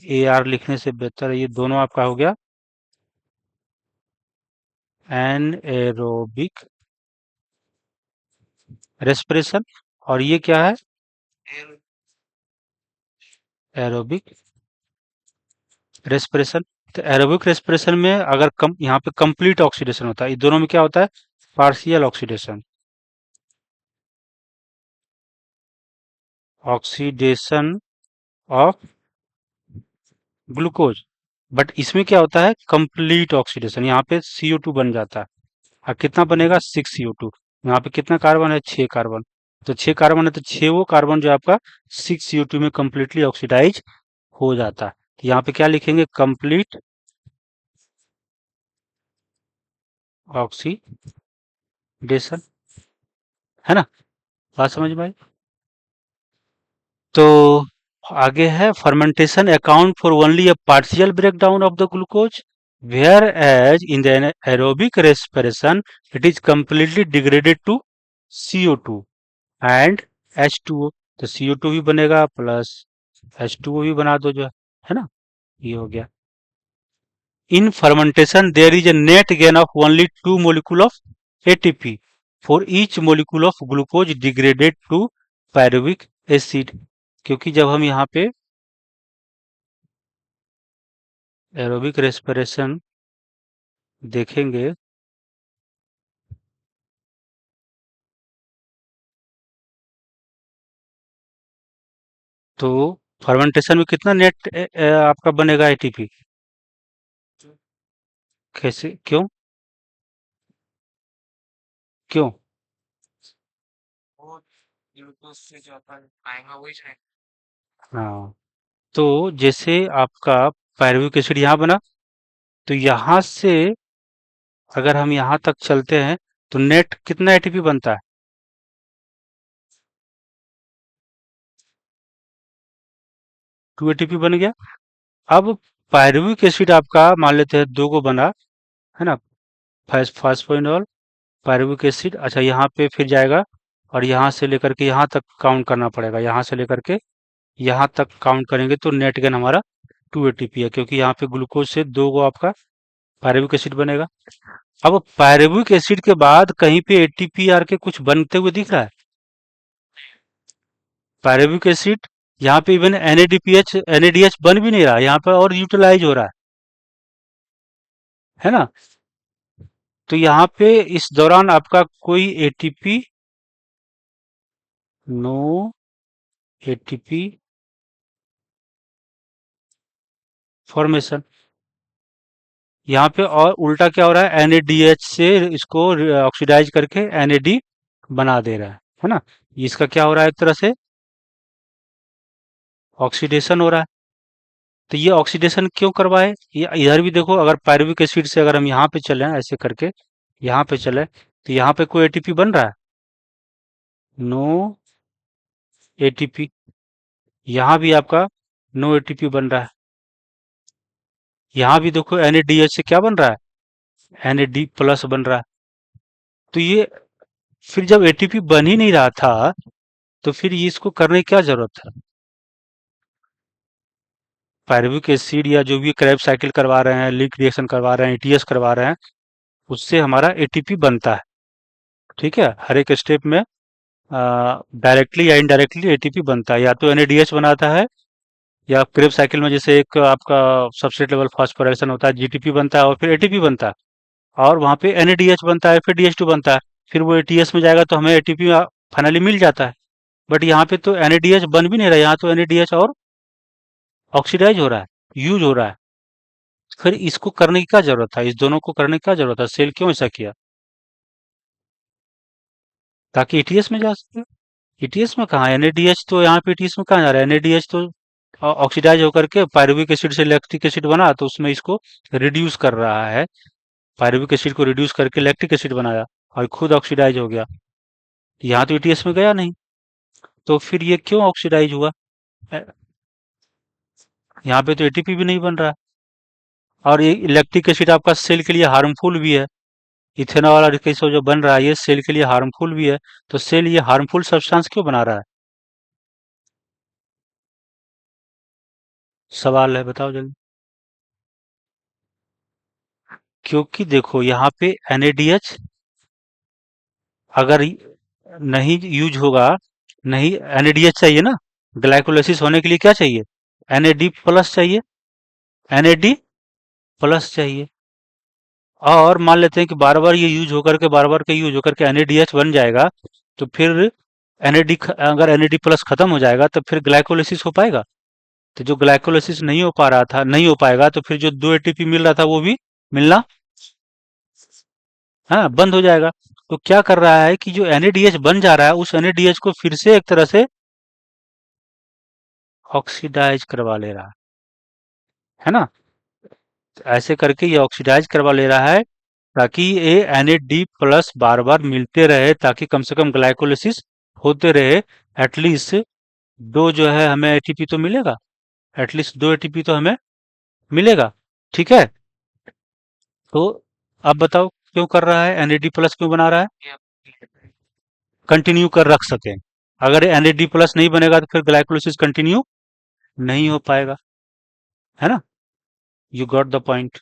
[SPEAKER 1] AR लिखने से बेहतर है, ये दोनों आपका हो गया एनएरोबिक रेस्पिरेशन, और ये क्या है, एरोबिक रेस्पिरेशन। तो एरोबिक रेस्पिरेशन में अगर कम यहाँ पे कंप्लीट ऑक्सीडेशन होता है, इस दोनों में क्या होता है, partial oxidation, oxidation of glucose. But इसमें क्या होता है, कंप्लीट ऑक्सीडेशन, यहाँ पे CO2 बन जाता है, और कितना बनेगा, 6 CO2। यहाँ पे कितना कार्बन है, 6 कार्बन, तो 6 कार्बन है, तो 6 वो कार्बन जो आपका 6 CO2 में कंप्लीटली ऑक्सीडाइज हो जाता है। तो यहाँ पे क्या लिखेंगे, कंप्लीट ऑक्सीडेशन, है ना। बात समझ में आई? तो आगे है, fermentation account for only a partial breakdown of the glucose, whereas in the aerobic respiration it is completely degraded to CO2 and H2O। तो CO2 भी बनेगा प्लस H2O भी बना दो जो है ना, ये हो गया। In fermentation, there is a net gain of only two molecule of ATP for each molecule of glucose degraded to pyruvic acid। क्योंकि जब हम यहाँ पे एरोबिक रेस्पिरेशन देखेंगे तो फर्मेंटेशन में कितना नेट आपका बनेगा एटीपी? कैसे, क्यों? क्यों? हाँ, तो जैसे आपका पायरुविक एसिड यहाँ बना, तो यहाँ से अगर हम यहाँ तक चलते हैं तो नेट कितना एटीपी बनता है? 2 एटीपी बन गया। अब पायरुविक एसिड आपका मान लेते हैं दो को बना, है ना, फास्फोइनोल पायरुविक एसिड। अच्छा, यहाँ पे फिर जाएगा और यहाँ से लेकर के यहाँ तक काउंट करना पड़ेगा, यहाँ से लेकर के यहाँ तक काउंट करेंगे तो नेट गेन हमारा 2 एटीपी है, क्योंकि यहाँ पे ग्लूकोज से दो को आपका पायरुविक एसिड बनेगा। अब पायरुविक एसिड के बाद कहीं पे एटीपीआर के कुछ बनते हुए दिख रहा है? पायरुविक एसिड यहाँ पे इवन NADPH NADH बन भी नहीं रहा, यहाँ पर और यूटिलाइज हो रहा है ना। तो यहाँ पे इस दौरान आपका कोई एटीपी, नो एटीपी फॉर्मेशन। यहाँ पे और उल्टा क्या हो रहा है, NADH से इसको ऑक्सीडाइज करके NAD बना दे रहा है ना। इसका क्या हो रहा है, एक तरह से ऑक्सीडेशन हो रहा है। तो ये ऑक्सीडेशन क्यों करवाए, ये इधर भी देखो, अगर पायरुविक एसिड से अगर हम यहाँ पे चले ऐसे करके, यहाँ पे चले तो यहाँ पे कोई एटीपी बन रहा है? No ATP. यहाँ भी आपका नो एटीपी बन रहा है। यहाँ भी देखो NADH से क्या बन रहा है, NAD प्लस बन रहा है। तो ये फिर जब एटीपी बन ही नहीं रहा था तो फिर ये इसको करने की क्या जरूरत था? पायरुविक एसिड या जो भी क्रैब साइकिल करवा रहे हैं, लीक रिएक्शन करवा रहे हैं, ETS करवा रहे हैं, उससे हमारा एटीपी बनता है। ठीक है, हर एक स्टेप में डायरेक्टली या इनडायरेक्टली एटीपी बनता है, या तो NADH बनाता है, या क्रेब साइकिल में जैसे एक आपका सबस्ट्रेट लेवल फास्फोराइलेशन होता है, GTP बनता है और फिर एटीपी बनता है, और वहाँ पे NADH बनता है, फिर DH2 बनता है, फिर वो ATS में जाएगा तो हमें एटीपी फाइनली मिल जाता है। बट यहाँ पे तो NADH बन भी नहीं रहा, यहाँ तो NADH और ऑक्सीडाइज हो रहा है, यूज हो रहा है। फिर इसको करने की क्या जरूरत था, इस दोनों को करने की क्या जरूरत है, सेल क्यों ऐसा किया? ताकि ETS में जा सके। ETS में कहाँ, NADH तो यहाँ पे ETS में कहाँ जा रहा है, NADH तो ऑक्सीडाइज होकर के पायरुविक एसिड से लैक्टिक एसिड बना, तो उसमें इसको रिड्यूस कर रहा है, पायरुविक एसिड को रिड्यूस करके लैक्टिक एसिड बनाया और खुद ऑक्सीडाइज हो गया। यहाँ तो ETS में गया नहीं, तो फिर ये क्यों ऑक्सीडाइज हुआ? अ, यहाँ पे तो एटीपी भी नहीं बन रहा है, और ये लैक्टिक एसिड आपका सेल के लिए हार्मफुल भी है। इथेनॉल और कैसे जो बन रहा है ये सेल के लिए हार्मफुल भी है। तो सेल ये हार्मफुल सब्सटेंस क्यों बना रहा है? सवाल है, बताओ जल्दी। क्योंकि देखो यहाँ पे NADH अगर नहीं यूज होगा, नहीं, NADH चाहिए ना, ग्लाइकोलाइसिस होने के लिए क्या चाहिए, NAD प्लस चाहिए, NAD प्लस चाहिए। और मान लेते हैं कि बार बार ये यूज होकर के, बार बार के यूज होकर के NADH बन जाएगा, तो फिर अगर NAD प्लस खत्म हो जाएगा तो फिर ग्लाइकोलाइसिस हो पाएगा? तो जो ग्लाइकोलाइसिस नहीं हो पा रहा था, नहीं हो पाएगा, तो फिर जो दो एटीपी मिल रहा था वो भी मिलना, हाँ, बंद हो जाएगा। तो क्या कर रहा है कि जो NADH बन जा रहा है उस NADH को फिर से एक तरह से ऑक्सीडाइज करवा ले रहा है ना। तो ऐसे करके ये ऑक्सीडाइज करवा ले रहा है ताकि ये NAD प्लस बार बार मिलते रहे, ताकि कम से कम ग्लाइकोलिसिस होते रहे। एटलीस्ट दो जो है हमें एटीपी तो मिलेगा, एटलीस्ट दो एटीपी तो हमें मिलेगा। ठीक है, तो अब बताओ क्यों कर रहा है, NAD प्लस क्यों बना रहा है? कंटिन्यू कर रख सके। अगर एनएडी प्लस नहीं बनेगा तो फिर ग्लाइकोलिसिस कंटिन्यू नहीं हो पाएगा, है ना। You got the point.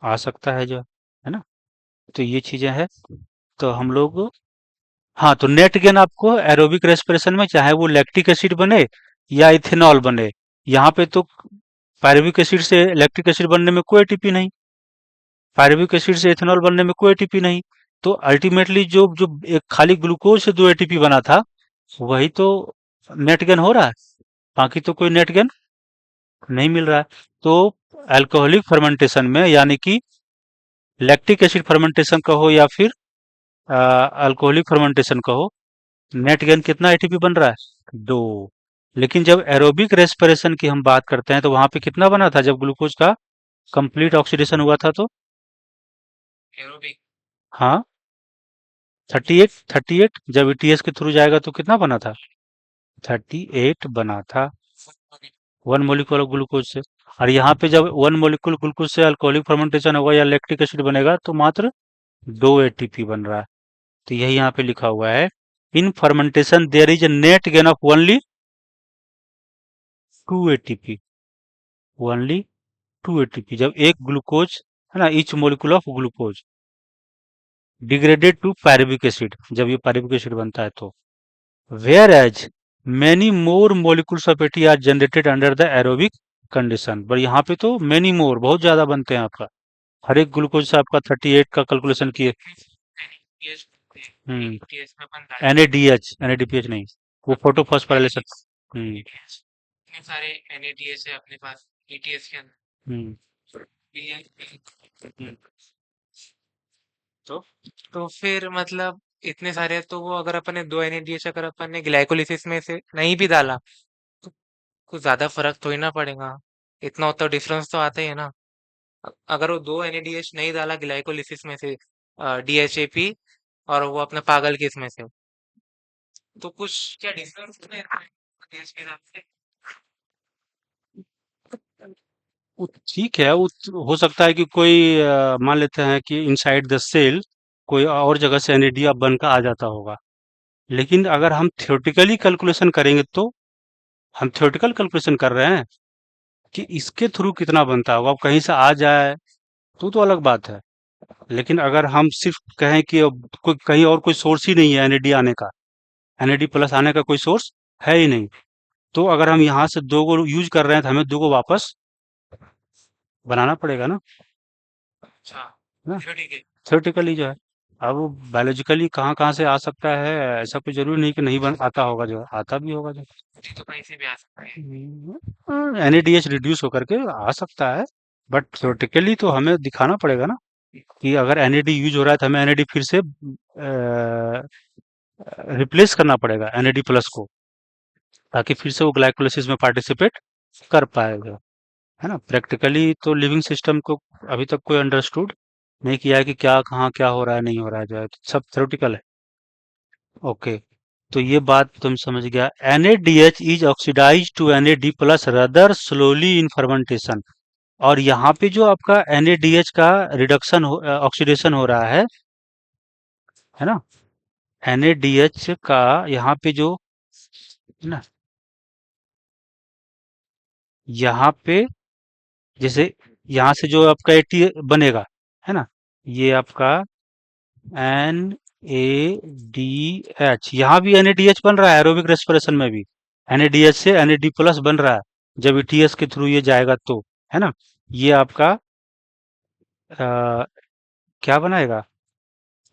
[SPEAKER 1] आ सकता है जो, है ना। तो ये चीजें हैं। तो हम लोग, हाँ, तो नेट गेन आपको एरोबिक रेस्पिरेशन में चाहे वो लैक्टिक एसिड बने या इथेनॉल बने, यहाँ पे तो पायरुविक एसिड से लैक्टिक एसिड बनने में कोई एटीपी नहीं, पायरुविक एसिड से इथेनॉल बनने में कोई एटीपी नहीं। तो अल्टीमेटली जो जो एक खाली ग्लूकोज से दो एटीपी बना था, वही तो नेट गेन हो रहा है, बाकी तो कोई नेट गेन नहीं मिल रहा है। तो अल्कोहलिक फर्मेंटेशन में, यानी कि लैक्टिक एसिड फर्मेंटेशन कहो या फिर अल्कोहलिक फर्मेंटेशन कहो, नेट गेन कितना एटीपी बन रहा है? दो। लेकिन जब एरोबिक रेस्पिरेशन की हम बात करते हैं तो वहां पे कितना बना था जब ग्लूकोज का कंप्लीट ऑक्सीडेशन हुआ था तो?
[SPEAKER 2] एरोबिक
[SPEAKER 1] हाँ, 38, 38 जब ईटीएस के थ्रू जाएगा तो कितना बना था? 38 बना था, 1 मोलिक्यूल ऑफ ग्लूकोज से। और यहाँ पे जब 1 मोलिक्यूल ग्लूकोज से अल्कोहलिक फर्मेंटेशन होगा या लैक्टिक एसिड बनेगा तो मात्र 2 एटीपी बन रहा है। तो यही यहाँ पे लिखा हुआ है, in fermentation there is a net gain of only 2 ATP, only 2 ATP, जब एक ग्लूकोज, है ना, each molecule of glucose degraded to pyruvic acid, जब ये पायरुविक एसिड बनता है तो, whereas many more molecules of ATP are generated under the aerobic condition. पर यहाँ पे तो मेनी मोर बहुत ज्यादा बनते हैं आपका, हर एक ग्लूकोज से आपका 38 का कैलकुलेशन किए।
[SPEAKER 2] एनएडीएच
[SPEAKER 1] हम्म।
[SPEAKER 2] एनएडीएच में अपन डाल देते हैं।
[SPEAKER 1] एनएडीएच, एनएडीपीएच नहीं, वो फोटोफॉस्फोराइलेशन।
[SPEAKER 2] एनएडीएच
[SPEAKER 1] हम्म।
[SPEAKER 2] एनएडीएच इतने सारे एनएडीएच है अपने पास ईटीएस के अंदर।
[SPEAKER 1] हम्म।
[SPEAKER 2] बिलियन। तो तो फिर मतलब इतने सारे, तो वो अगर अपन ने दो एनएडीएच अगर अपन ने ग्लाइकोलिसिस में से नहीं भी डाला तो कुछ ज्यादा फर्क थोड़ी ना पड़ेगा। इतना तो डिफरेंस तो आता ही है ना। अगर वो दो एनएडीएच नहीं डाला ग्लाइकोलिसिस में से डीएचएपी और वो अपने पागल के इसमें से, तो कुछ क्या डिफरेंस है टेस्ट के हिसाब से?
[SPEAKER 1] वो ठीक है, वो हो सकता है कि कोई मान लेते हैं कि इनसाइड द सेल कोई और जगह से एनएडीआ बन का आ जाता होगा। लेकिन अगर हम थ्योरेटिकली कैलकुलेशन करेंगे तो, हम थ्योरेटिकल कैलकुलेशन कर रहे हैं कि इसके थ्रू कितना बनता होगा, अब कहीं से आ जाए तो अलग बात है। लेकिन अगर हम सिर्फ कहें कि अब कोई कहीं और कोई सोर्स ही नहीं है एनएडी आने का, एनएडी प्लस आने का कोई सोर्स है ही नहीं, तो अगर हम यहाँ से दो को यूज कर रहे हैं तो हमें दो को वापस बनाना पड़ेगा ना,
[SPEAKER 2] अच्छा,
[SPEAKER 1] है ना।
[SPEAKER 2] फिर ठीक है।
[SPEAKER 1] थ्योरेटिकली जो है, अब बायोलॉजिकली कहाँ कहाँ से आ सकता है, ऐसा कोई जरूरी नहीं कि नहीं बन आता होगा, जो आता भी होगा जो।
[SPEAKER 2] ये तो कहीं से भी आ सकता है।
[SPEAKER 1] एनएडीएच रिड्यूस होकर के आ सकता है, बट थ्योरेटिकली तो हमें दिखाना पड़ेगा ना कि अगर एनएडी यूज हो रहा है तो हमें एनएडी फिर से रिप्लेस करना पड़ेगा एनएडी प्लस को, ताकि फिर से वो ग्लाइकोलिसिस में पार्टिसिपेट कर पाएगा, है ना। प्रैक्टिकली तो लिविंग सिस्टम को अभी तक कोई अंडरस्टूड नहीं किया है कि क्या कहाँ क्या हो रहा है नहीं हो रहा है, जो है तो सब थ्योरेटिकल है। ओके, तो ये बात तुम समझ गया। NaDH is oxidise to NAD plus rather slowly in fermentation. और यहाँ पे जो आपका NaDH का रिडक्शन ऑक्सीडेशन हो रहा है ना, NaDH का यहाँ पे जो, है ना, यहाँ पे जैसे यहाँ से जो आपका एटी बनेगा, है ना, ये आपका NaDH, यहाँ भी NaDH बन रहा है एरोबिक रेस्पिरेशन में भी, NaDH से NAD प्लस बन रहा है जब ETS के थ्रू ये जाएगा तो, है ना। ये आपका क्या बनाएगा,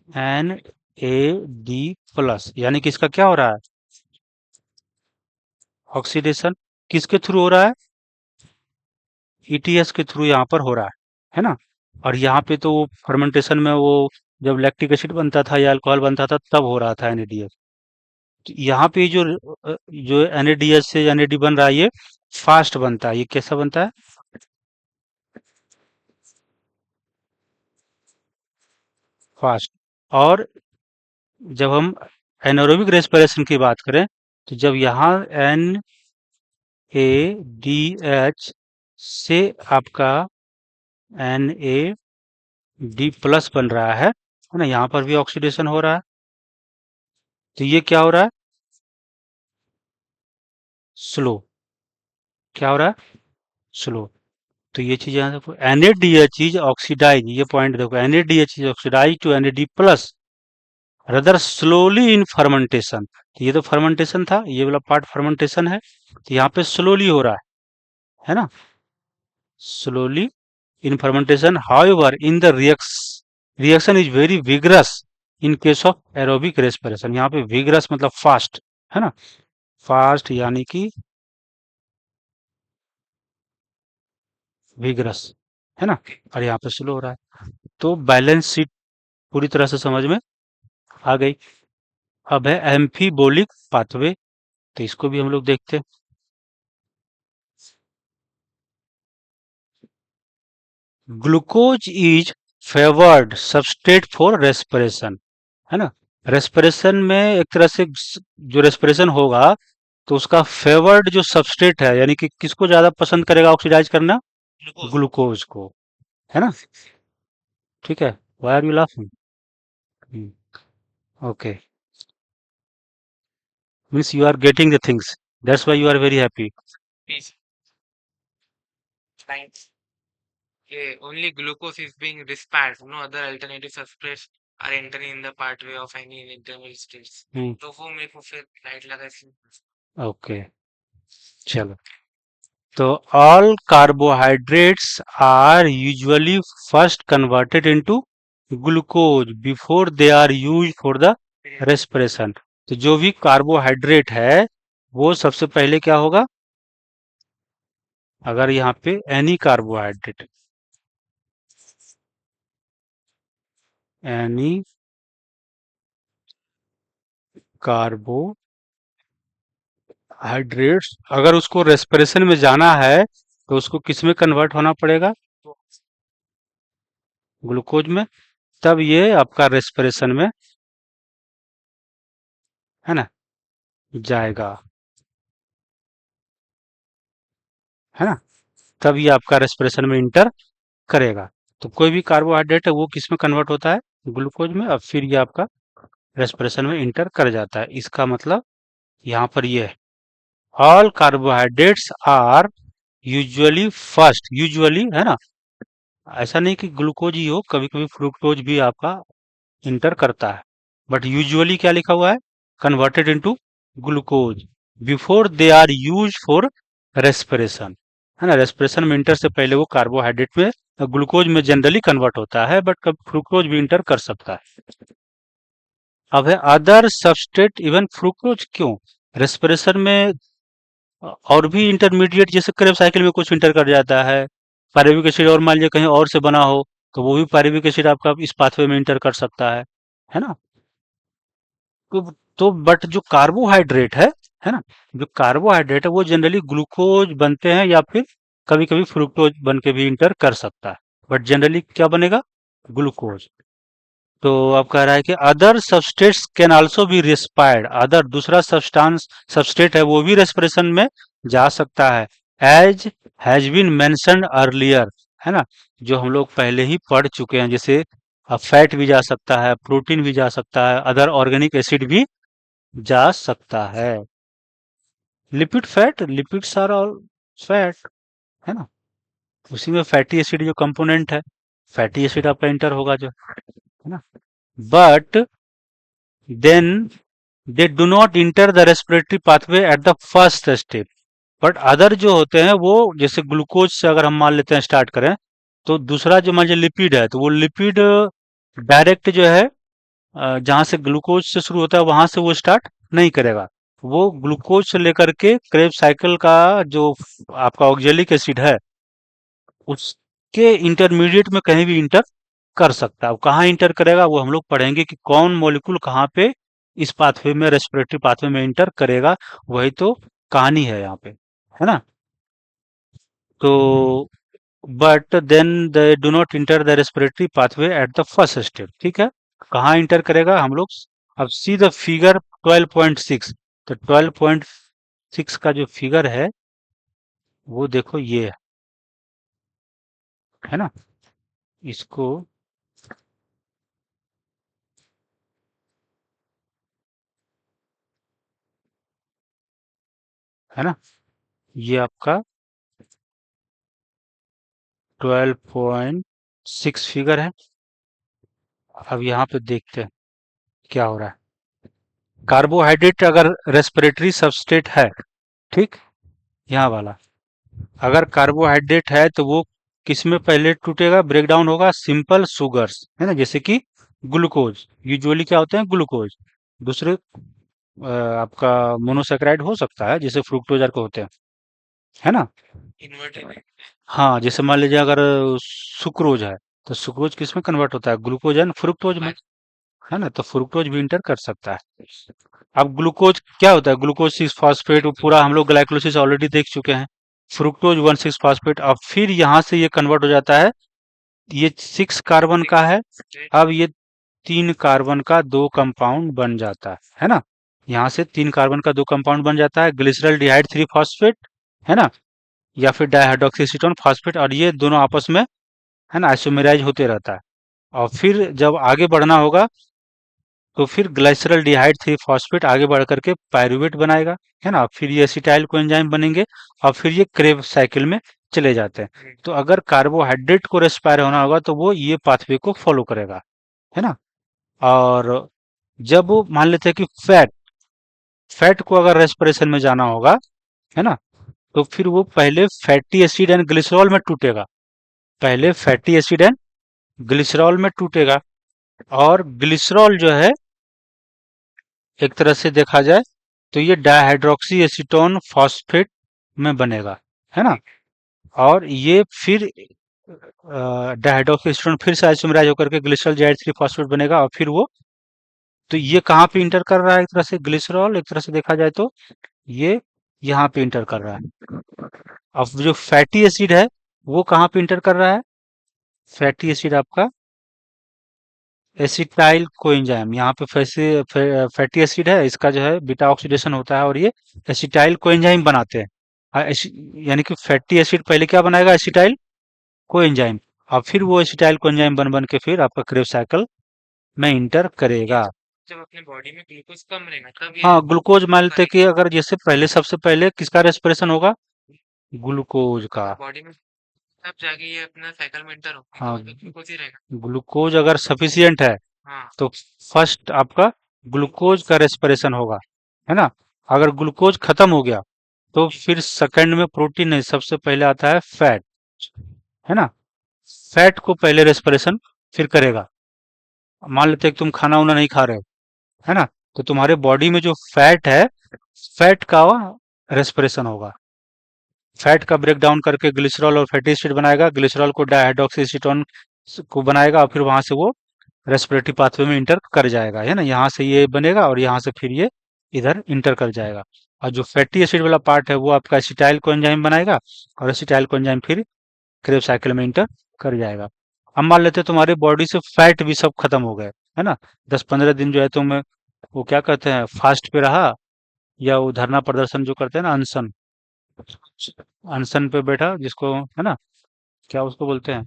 [SPEAKER 1] NAD प्लस, यानी कि इसका क्या हो रहा है, ऑक्सीडेशन किसके थ्रू हो रहा है, ETS के थ्रू यहाँ पर हो रहा है ना। और यहाँ पे तो वो फर्मेंटेशन में वो जब लैक्टिक एसिड बनता था या अल्कोहल बनता था तब हो रहा था NADH। तो यहाँ पे जो NADH से NAD बन रहा है ये फास्ट बनता है, ये कैसा बनता है, फास्ट। और जब हम एनारोबिक रेस्पिरेशन की बात करें तो जब यहाँ NaDH से आपका NAD प्लस बन रहा है ना, यहाँ पर भी ऑक्सीडेशन हो रहा है, तो ये क्या हो रहा है, स्लो। क्या हो रहा है? स्लो। तो ये चीज यहाँ देखो, NADH इज ऑक्सीडाइज, ये पॉइंट देखो, NADH is oxidise to NAD plus rather slowly in fermentation. तो ये तो फर्मेंटेशन था, ये वाला पार्ट फर्मेंटेशन है, तो यहाँ पे स्लोली हो रहा है ना, slowly in fermentation. However, in the reaction is very vigorous in case of aerobic respiration. यहाँ पे vigorous मतलब fast, है ना, fast यानी कि vigorous, है ना, और यहाँ पे स्लो हो रहा है। तो बैलेंस शीट पूरी तरह से समझ में आ गई। अब है एम्फीबोलिक पाथवे, तो इसको भी हम लोग देखते हैं। Glucose is favoured substrate for respiration, है ना। रेस्पिरेशन में एक तरह से जो रेस्पिरेशन होगा, तो उसका फेवर्ड जो सबस्ट्रेट है, यानी कि किसको ज्यादा पसंद करेगा ऑक्सीडाइज करना? ग्लूकोज को, है ना। ठीक है। Why are you laughing? Okay, means you are getting the things, that's why you are very happy.
[SPEAKER 2] Yeah, only glucose is being dispatched. No other alternative substrates are entering in the pathway of any intermediate states. तो वो मेरे को फिर light लगा इसलिए।
[SPEAKER 1] Okay, चलो। तो all carbohydrates are usually first converted into glucose before they are used for the respiration. तो जो भी कार्बोहाइड्रेट है वो सबसे पहले क्या होगा? अगर यहाँ पे एनी कार्बोहाइड्रेट, एनी कार्बोहाइड्रेट्स, अगर उसको रेस्पिरेशन में जाना है तो उसको किस में कन्वर्ट होना पड़ेगा? ग्लूकोज में। तब ये आपका रेस्पिरेशन में, है ना, जाएगा, है ना, तब ये आपका रेस्पिरेशन में इंटर करेगा। तो कोई भी कार्बोहाइड्रेट है वो किस में कन्वर्ट होता है? ग्लूकोज में, और फिर ये आपका रेस्पिरेशन में इंटर कर जाता है। इसका मतलब यहाँ पर ये है, all carbohydrates are usually first, usually, है ना, ऐसा नहीं कि ग्लूकोज ही हो, कभी कभी फ्रुक्टोज भी आपका इंटर करता है, बट यूजुअली क्या लिखा हुआ है? Converted into glucose before they are use for respiration, है ना। रेस्पिरेशन में इंटर से पहले वो कार्बोहाइड्रेट में, ग्लूकोज में जनरली कन्वर्ट होता है, बट कब फ्रुक्टोज भी इंटर कर सकता है। अब है अदर सबस्ट्रेट इवन फ्रुक्टोज, क्यों? रेस्पिरेशन में और भी इंटरमीडिएट, जैसे क्रेब साइकिल में कुछ इंटर कर जाता है, पायरुविक एसिड और मान लीजिए कहीं और से बना हो, तो वो भी पायरुविक एसिड आपका इस पाथवे में इंटर कर सकता है ना। तो बट जो कार्बोहाइड्रेट है ना, जो कार्बोहाइड्रेट है वो जनरली ग्लूकोज बनते हैं, या फिर कभी कभी फ्रुक्टोज बन के भी इंटर कर सकता है, बट जनरली क्या बनेगा? ग्लूकोज। तो आप कह रहा है कि other substrates can also be respired, other दूसरा सब्सटेंस, सबस्टेट है वो भी रेस्पिरेशन में जा सकता है, as has been mentioned earlier, है ना, जो हम लोग पहले ही पढ़ चुके हैं। जैसे फैट भी जा सकता है, प्रोटीन भी जा सकता है, अदर ऑर्गेनिक एसिड भी जा सकता है। Lipid fat, lipids are all fat, है ना, उसी में फैटी एसिड जो कंपोनेंट है, फैटी एसिड आपका इंटर होगा जो, है ना। But then they do not enter the respiratory pathway at the first step. But other जो होते हैं वो, जैसे ग्लूकोज से अगर हम मान लेते हैं स्टार्ट करें, तो दूसरा जो मान लीजिए लिपिड है, तो वो लिपिड डायरेक्ट जो है, जहां से ग्लूकोज से शुरू होता है वहां से वो स्टार्ट नहीं करेगा। वो ग्लूकोज से लेकर के क्रेब साइकिल का जो आपका ऑक्जेलिक एसिड है, उसके इंटरमीडिएट में कहीं भी इंटर कर सकता है। अब कहाँ इंटर करेगा वो हम लोग पढ़ेंगे कि कौन मॉलिक्यूल कहाँ पे इस पाथवे में, रेस्पिरेटरी पाथवे में इंटर करेगा, वही तो कहानी है यहाँ पे, है ना। तो but then they do not enter the respiratory pathway at the first step, ठीक है। कहाँ इंटर करेगा हम लोग? अब सी द फिगर 12.6। तो 12.6 का जो फिगर है वो देखो, ये है ना, इसको है ना। ये आपका 12.6 फिगर है। अब यहाँ पे देखते हैं क्या हो रहा है। कार्बोहाइड्रेट अगर रेस्पिरेटरी सबस्ट्रेट है, ठीक, यहाँ वाला, अगर कार्बोहाइड्रेट है तो वो किस में पहले टूटेगा, ब्रेक डाउन होगा, सिंपल सुगर्स, है ना, जैसे कि ग्लूकोज, यूजुअली क्या होते हैं, ग्लूकोज। दूसरे आपका मोनोसेक्राइड हो सकता है, जैसे फ्रुक्टोज को होते हैं, है ना।
[SPEAKER 2] इन्वर्टेड
[SPEAKER 1] हाँ, जैसे मान लीजिए अगर सुक्रोज है, तो सुक्रोज किस में कन्वर्ट होता है, ग्लूकोज एंड फ्रुक्टोज में, है ना, तो फ्रुक्टोज भी इंटर कर सकता है। अब ग्लूकोज क्या होता है, ग्लूकोज सिक्स फॉस्फेट, वो पूरा हम लोग ग्लाइकोलिसिस ऑलरेडी देख चुके हैं। फ्रुक्टोज वन सिक्स फॉस्फेट, अब फिर यहाँ से ये कन्वर्ट हो जाता है, ये 6 कार्बन का है, अब ये 3 कार्बन का दो कंपाउंड बन जाता है ना। यहाँ से 3 कार्बन का दो कंपाउंड बन जाता है, ग्लिसरल डिहाइड 3 फॉस्फेट, है ना, या फिर डाइहाइड्रोक्सीसीटोन फॉस्फेट, और ये दोनों आपस में, है ना, आइसोमेराइज होते रहता है। और फिर जब आगे बढ़ना होगा तो फिर ग्लाइसरल डिहाइड 3 फॉस्फेट आगे बढ़ करके पायरुवेट बनाएगा, है ना, फिर ये एसिटाइल कोएंजाइम बनेंगे, और फिर ये क्रेब साइकिल में चले जाते हैं। तो अगर कार्बोहाइड्रेट को रेस्पायर होना होगा तो वो ये पाथवे को फॉलो करेगा, है ना। और जब वो मान लेते हैं कि फैट फैट को अगर रेस्पिरेशन में जाना होगा, है ना, तो फिर वो पहले फैटी एसिड एंड ग्लिसरॉल में टूटेगा, पहले फैटी एसिड एंड ग्लिसरॉल में टूटेगा। और ग्लिसरॉल जो है, एक तरह से देखा जाए तो ये डाइहाइड्रोक्सी एसीटोन फॉस्फेट में बनेगा, है ना। और ये फिर डाइहाइड्रोक्सी एसीटोन फिर से आइसोमराइज होकर के ग्लिसरॉल जाइड 3 फॉस्फेट बनेगा, और फिर वो, तो ये कहाँ पे इंटर कर रहा है, एक तरह से ग्लिसरॉल, एक तरह से देखा जाए तो ये यहाँ पे इंटर कर रहा है। अब जो फैटी एसिड है वो कहाँ पे इंटर कर रहा है, फैटी एसिड आपका एसिटाइल कोएंजाइम, यहाँ पे फैटी एसिड है, इसका जो है बीटा ऑक्सीडेशन होता है और ये एसिटाइल कोएंजाइम बनाते हैं। यानी कि फैटी एसिड पहले क्या बनाएगा, एसिटाइल कोएंजाइम, और फिर वो एसिटाइल कोएंजाइम बन बन के फिर आपका क्रेब साइकिल में इंटर
[SPEAKER 2] ये
[SPEAKER 1] करेगा।
[SPEAKER 2] जब अपने बॉडी में ग्लूकोज कम रहेगा तब ये
[SPEAKER 1] हाँ, ग्लूकोज मान लेते हैं कि
[SPEAKER 2] करेगा
[SPEAKER 1] अगर जैसे पहले, सबसे पहले किसका रेस्पिरेशन होगा, ग्लूकोज का।
[SPEAKER 2] बॉडी में, तब जाके ये अपना साइकिल में एंटर होगा, तो
[SPEAKER 1] हाँ,
[SPEAKER 2] मतलब ग्लूकोज ही रहेगा।
[SPEAKER 1] ग्लूकोज अगर सफिशियंट है
[SPEAKER 2] हाँ
[SPEAKER 1] तो फर्स्ट आपका ग्लूकोज का रेस्पिरेशन होगा, है ना। अगर ग्लूकोज खत्म हो गया तो फिर सेकंड में प्रोटीन नहीं, सबसे पहले आता है फैट, है ना। फैट को पहले रेस्पिरेशन फिर करेगा। मान लेते हैं कि तुम खाना वाना नहीं खा रहे हो, है ना, तो तुम्हारे बॉडी में जो फैट है, फैट का रेस्पिरेशन होगा, फैट का ब्रेक डाउन करके ग्लिसरॉल और फैटी एसिड बनाएगा, ग्लिसरॉल को डाइहाइड्रोक्सी एसीटोन को बनाएगा, और फिर वहां से वो रेस्पिरेटरी पाथवे में इंटर कर जाएगा, है ना, यहाँ से ये बनेगा और यहाँ से फिर ये इधर इंटर कर जाएगा। और जो फैटी एसिड वाला पार्ट है वो आपका एसिटाइल कोएंजाइम बनाएगा, और एसिटाइल कोएंजाइम फिर क्रेब साइकिल में इंटर कर जाएगा। अब मान लेते हैं तुम्हारी बॉडी से फैट भी सब खत्म हो गए, है ना, 10-15 दिन जो है तुम, वो क्या कहते हैं, फास्ट पे रहा, या वो धरना प्रदर्शन जो करते हैं ना, अनशन, अनशन पे बैठा जिसको, है ना, क्या उसको बोलते हैं,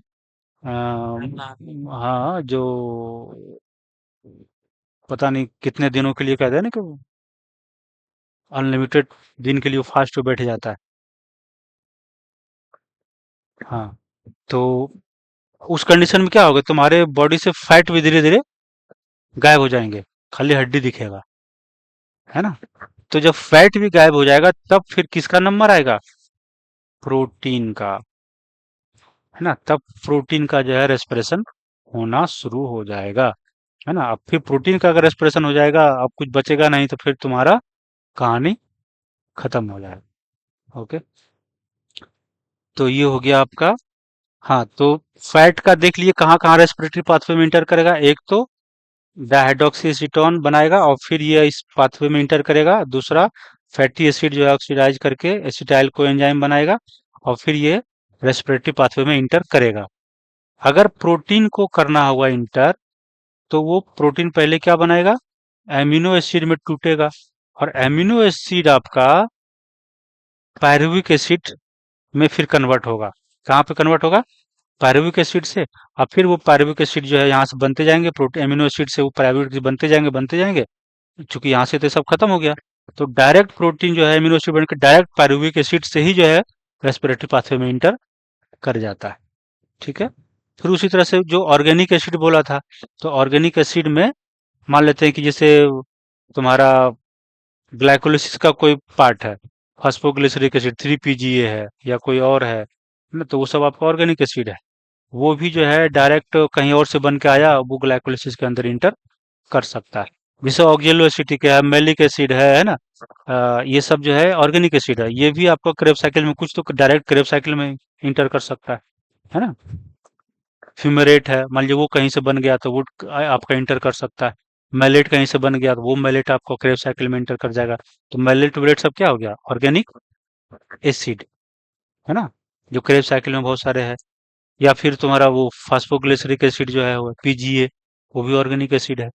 [SPEAKER 2] अपना
[SPEAKER 1] हाँ, जो पता नहीं कितने दिनों के लिए कहते हैं ना कि अनलिमिटेड दिन के लिए वो फास्ट पे बैठ जाता है। हाँ, तो उस कंडीशन में क्या होगा, तुम्हारे बॉडी से फैट भी धीरे धीरे गायब हो जाएंगे, खाली हड्डी दिखेगा, है ना। तो जब फैट भी गायब हो जाएगा तब फिर किसका नंबर आएगा, प्रोटीन का, है ना, तब प्रोटीन का जो है रेस्पिरेशन होना शुरू हो जाएगा, है ना। अब फिर प्रोटीन का अगर रेस्पिरेशन हो जाएगा, अब कुछ बचेगा नहीं, तो फिर तुम्हारा कहानी खत्म हो जाएगा। ओके, तो ये हो गया आपका। हाँ, तो फैट का देख लिए कहाँ कहाँ रेस्पिरेटरी पाथवे में इंटर करेगा, एक तो डाइहाइड्रोक्सी एसीटोन बनाएगा और फिर ये इस पाथवे में इंटर करेगा, दूसरा फैटी एसिड जो है ऑक्सीडाइज करके एसिटाइल कोएंजाइम बनाएगा, और फिर ये रेस्पिरेटरी पाथवे में इंटर करेगा। अगर प्रोटीन को करना होगा इंटर, तो वो प्रोटीन पहले क्या बनाएगा, एमिनो एसिड में टूटेगा, और एमिनो एसिड आपका पायरुविक एसिड में फिर कन्वर्ट होगा। कहाँ पे कन्वर्ट होगा, पायरुविक एसिड से। और फिर वो पायरुविक एसिड जो है यहाँ से बनते जाएंगे, प्रोटीन एमिनो एसिड से वो पायरुविक एसिड बनते जाएंगे, बनते जाएंगे, चूंकि यहाँ से तो सब खत्म हो गया, तो डायरेक्ट प्रोटीन जो है एमिनो एसिड बनकर डायरेक्ट पायरुविक एसिड से ही जो है रेस्पिरेटरी पाथवे में इंटर कर जाता है। ठीक है। फिर उसी तरह से जो ऑर्गेनिक एसिड बोला था, तो ऑर्गेनिक एसिड में मान लेते हैं कि जैसे तुम्हारा ग्लाइकोलिसिस का कोई पार्ट है, फॉस्फोग्लिसरिक एसिड 3 PGA है या कोई और है ना, तो वो सब आपका ऑर्गेनिक एसिड है। वो भी जो है डायरेक्ट कहीं और से बन के आया, वो ग्लाइकोलिसिस के अंदर इंटर कर सकता है। जैसे ऑक्जेलो एसिटिक है, मेलिक एसिड है ना, ये सब जो है ऑर्गेनिक एसिड है। ये भी आपका क्रेब साइकिल में कुछ तो डायरेक्ट क्रेब साइकिल में इंटर कर सकता है ना। फ्यूमेरेट है, मान लीजिए वो कहीं से बन गया तो वो आपका इंटर कर सकता है। मैलेट कहीं से बन गया तो वो मैलेट आपको क्रेब साइकिल में इंटर कर जाएगा। तो मैलेट वेलेट सब क्या हो गया, ऑर्गेनिक एसिड, है ना, जो क्रेब साइकिल में बहुत सारे हैं। या फिर तुम्हारा वो फास्फोग्लिसरिक एसिड जो है वो PGA, वो भी ऑर्गेनिक एसिड है।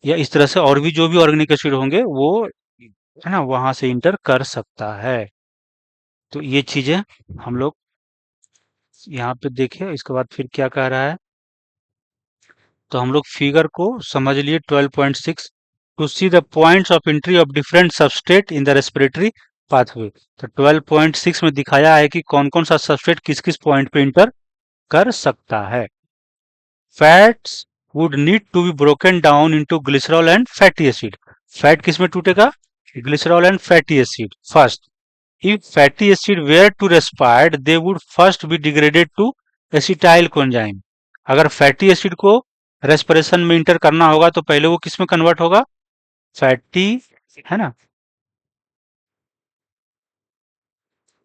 [SPEAKER 1] या इस तरह से और भी जो भी ऑर्गेनिक एसिड होंगे वो, है ना, वहां से इंटर कर सकता है। तो ये चीजें हम लोग यहाँ पे देखें। इसके बाद फिर क्या कह रहा है, तो हम लोग फिगर को समझ लिए 12.6, to see the points of entry of different substrate in the respiratory pathway. तो 12.6 में दिखाया है कि कौन कौन सा सबस्ट्रेट किस किस पॉइंट पे इंटर कर सकता है। Fats would need to be broken down into glycerol and fatty acid. Fat किस में टूटेगा, glycerol and fatty acid first. If fatty acid were to respired they would first be degraded to acetyl coenzyme. अगर fatty acid को respiration में enter करना होगा तो पहले वो किस में कन्वर्ट होगा, फैटी, है ना,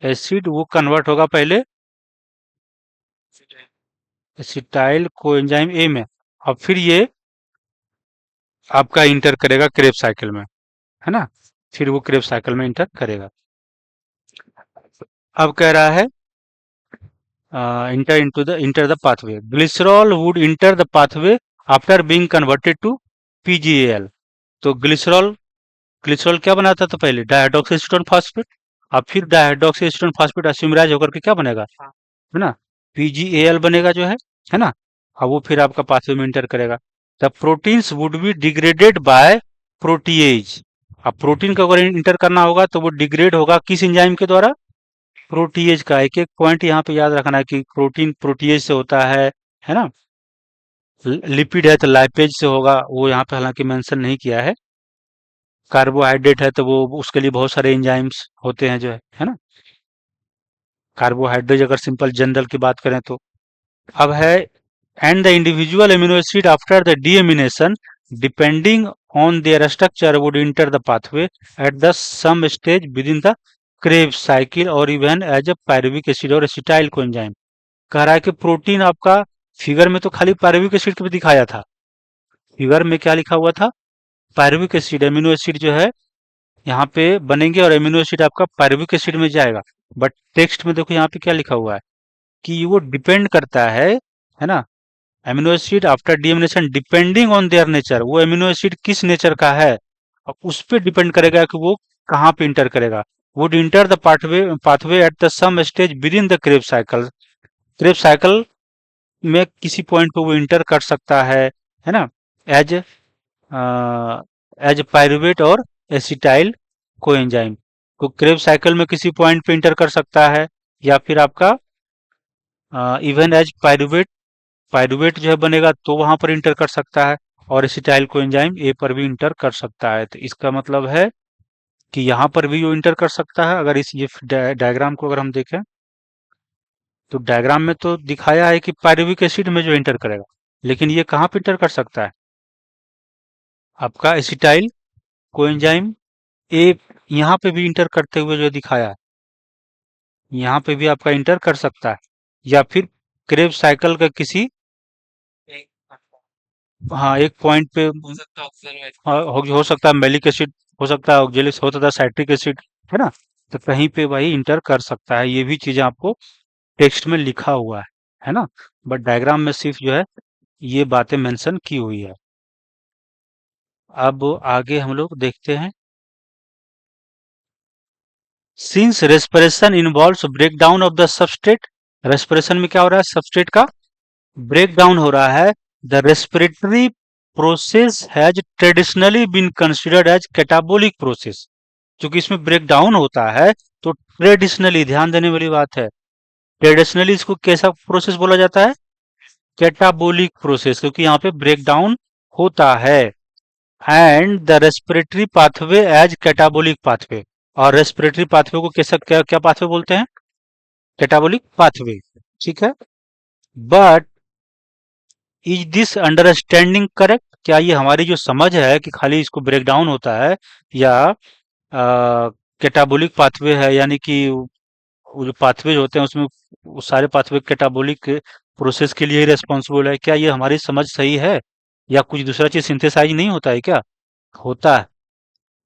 [SPEAKER 1] एसिड वो कन्वर्ट होगा पहले एसिटाइल कोएंजाइम ए में, और फिर ये आपका इंटर करेगा क्रेब साइकिल में, है ना, फिर वो क्रेब साइकिल में इंटर करेगा। अब कह रहा है enter the pathway. Glycerol would enter the pathway after being converted to PGAL. तो ग्लिसरॉल क्या बनाता था पहले, डाइहाइड्रोक्सी एसीटोन फास्फेट। अब फिर डाइहाइड्रोक्सी एसीटोन फास्फेट एसिमराइज होकर के क्या बनेगा, है ना, PGAL बनेगा जो है ना। अब वो फिर आपका पाथवे में इंटर करेगा। The proteins would be degraded by protease. अब प्रोटीन को अगर इंटर करना होगा तो वो डिग्रेड होगा किस एंजाइम के द्वारा, प्रोटीएज का। एक एक पॉइंट यहाँ पे याद रखना है कि प्रोटीन प्रोटीएज से होता है ना। लिपिड है तो लाइपेज से होगा, वो यहाँ पे हालांकि मेंशन नहीं किया है। कार्बोहाइड्रेट है तो वो उसके लिए बहुत सारे एंजाइम्स होते हैं जो है ना। कार्बोहाइड्रेट अगर सिंपल जनरल की बात करें तो। अब है and the individual amino acid after the deamination depending on their structure would enter the pathway at the some stage within the Krebs cycle और even as a pyruvic acid और acetyl coenzyme. कह रहा है कि protein आपका figure में तो खाली पायरुविक एसिड को भी दिखाया था। फिगर में क्या लिखा हुआ था, पायरुविक एसिड एमिनो एसिड जो है यहाँ पे बनेंगे और एमिनो एसिड आपका पायरुविक एसिड में जाएगा। बट टेक्स्ट में देखो यहाँ पे क्या लिखा हुआ है कि वो डिपेंड करता है ना, amino acid after deamination depending on their nature. वो एमिनो एसिड किस नेचर का है और उस पर डिपेंड करेगा कि वो कहाँ पे इंटर करेगा। Would enter the pathway at the some stage within the Krebs cycle. Krebs cycle में किसी पॉइंट पे वो इंटर कर सकता है ना, एज एज पायरुवेट और एसिटाइल कोएंजाइम। तो क्रेब साइकिल में किसी पॉइंट पे इंटर कर सकता है, या फिर आपका इवन एज पायरुवेट, पायरुवेट जो है बनेगा तो वहां पर इंटर कर सकता है, और एसिटाइल कोएंजाइम ए पर भी इंटर कर सकता है। तो इसका मतलब है कि यहाँ पर भी वो इंटर कर सकता है। अगर इस ये डायग्राम को अगर हम देखें तो डायग्राम में तो दिखाया है कि पायरुविक एसिड में जो इंटर करेगा, लेकिन ये कहाँ पे इंटर कर सकता है, आपका एसिटाइल कोएंजाइम ए यहाँ पे भी इंटर करते हुए जो दिखाया है, यहाँ पे भी आपका इंटर कर सकता है। या फिर क्रेब साइकिल का किसी, हाँ, एक पॉइंट पे हो सकता है मेलिक एसिड, हो सकता है ऑक्जेलिक, हो सकता है साइट्रिक एसिड, है ना। तो कहीं पे भाई इंटर कर सकता है। ये भी चीजें आपको टेक्स्ट में लिखा हुआ है ना। बट डायग्राम में सिर्फ जो है ये बातें मेंशन की हुई है। अब आगे हम लोग देखते हैं, since respiration involves break down of the substrate. Respiration में क्या हो रहा है, सबस्ट्रेट का ब्रेक डाउन हो रहा है। The respiratory process has traditionally been considered as catabolic process. क्योंकि इसमें ब्रेक डाउन होता है, तो ट्रेडिशनली ध्यान देने वाली बात है, ट्रेडिशनली इसको कैसा प्रोसेस बोला जाता है? कैटाबोलिक प्रोसेस, क्योंकि यहाँ पे ब्रेक डाउन होता है। And the respiratory pathway as catabolic pathway, और रेस्पिरेटरी पाथवे को कैसा क्या क्या पाथवे बोलते हैं? Catabolic pathway. ठीक है, but is this understanding correct? क्या ये हमारी जो समझ है कि खाली इसको ब्रेक डाउन होता है, या कैटाबोलिक पाथवे है, यानी कि वो जो पाथवे होते हैं उसमें वो सारे पाथवे कैटाबोलिक प्रोसेस के लिए ही रेस्पॉन्सिबल है, क्या ये हमारी समझ सही है? या कुछ दूसरा चीज सिंथेसाइज नहीं होता है क्या? होता है,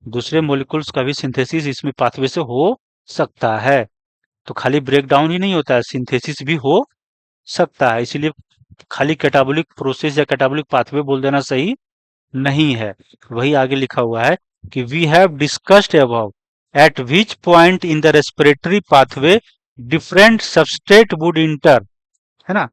[SPEAKER 1] दूसरे मॉलिक्यूल्स का भी सिंथेसिस इसमें पाथवे से हो सकता है। तो खाली ब्रेक डाउन ही नहीं होता है, सिंथेसिस भी हो सकता है, इसीलिए खाली कैटाबोलिक प्रोसेस या कैटाबोलिक पाथवे बोल देना सही नहीं है। वही आगे लिखा हुआ है कि we have discussed above at which point in the respiratory pathway different substrate would enter, है ना?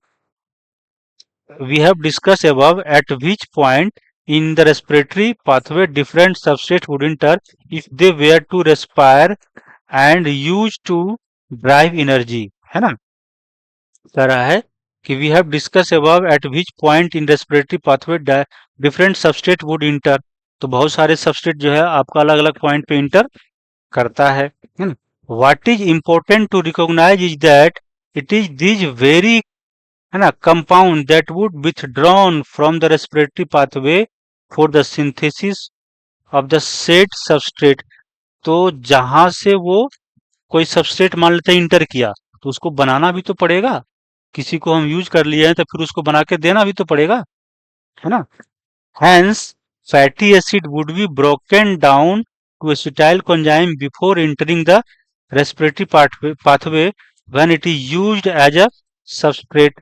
[SPEAKER 1] We have discussed above at which point in the respiratory pathway different substrates would enter if they were to respire and use to drive energy, है ना? कह रहा है कि we have discuss above at which point in respiratory pathway different substrate would enter. तो बहुत सारे substrate जो है आपका अलग अलग पॉइंट पे इंटर करता है ना? What is important to recognise is that it is this very, है ना, compound that would withdrawn from the respiratory pathway for the synthesis of the set substrate. तो जहां से वो कोई सबस्ट्रेट मान लेते हैं इंटर किया, तो उसको बनाना भी तो पड़ेगा। किसी को हम यूज कर लिए हैं तो फिर उसको बना के देना भी तो पड़ेगा, है ना? Hence fatty acid would be broken down to acetyl coenzyme before entering the respiratory pathway when it is used as a substrate,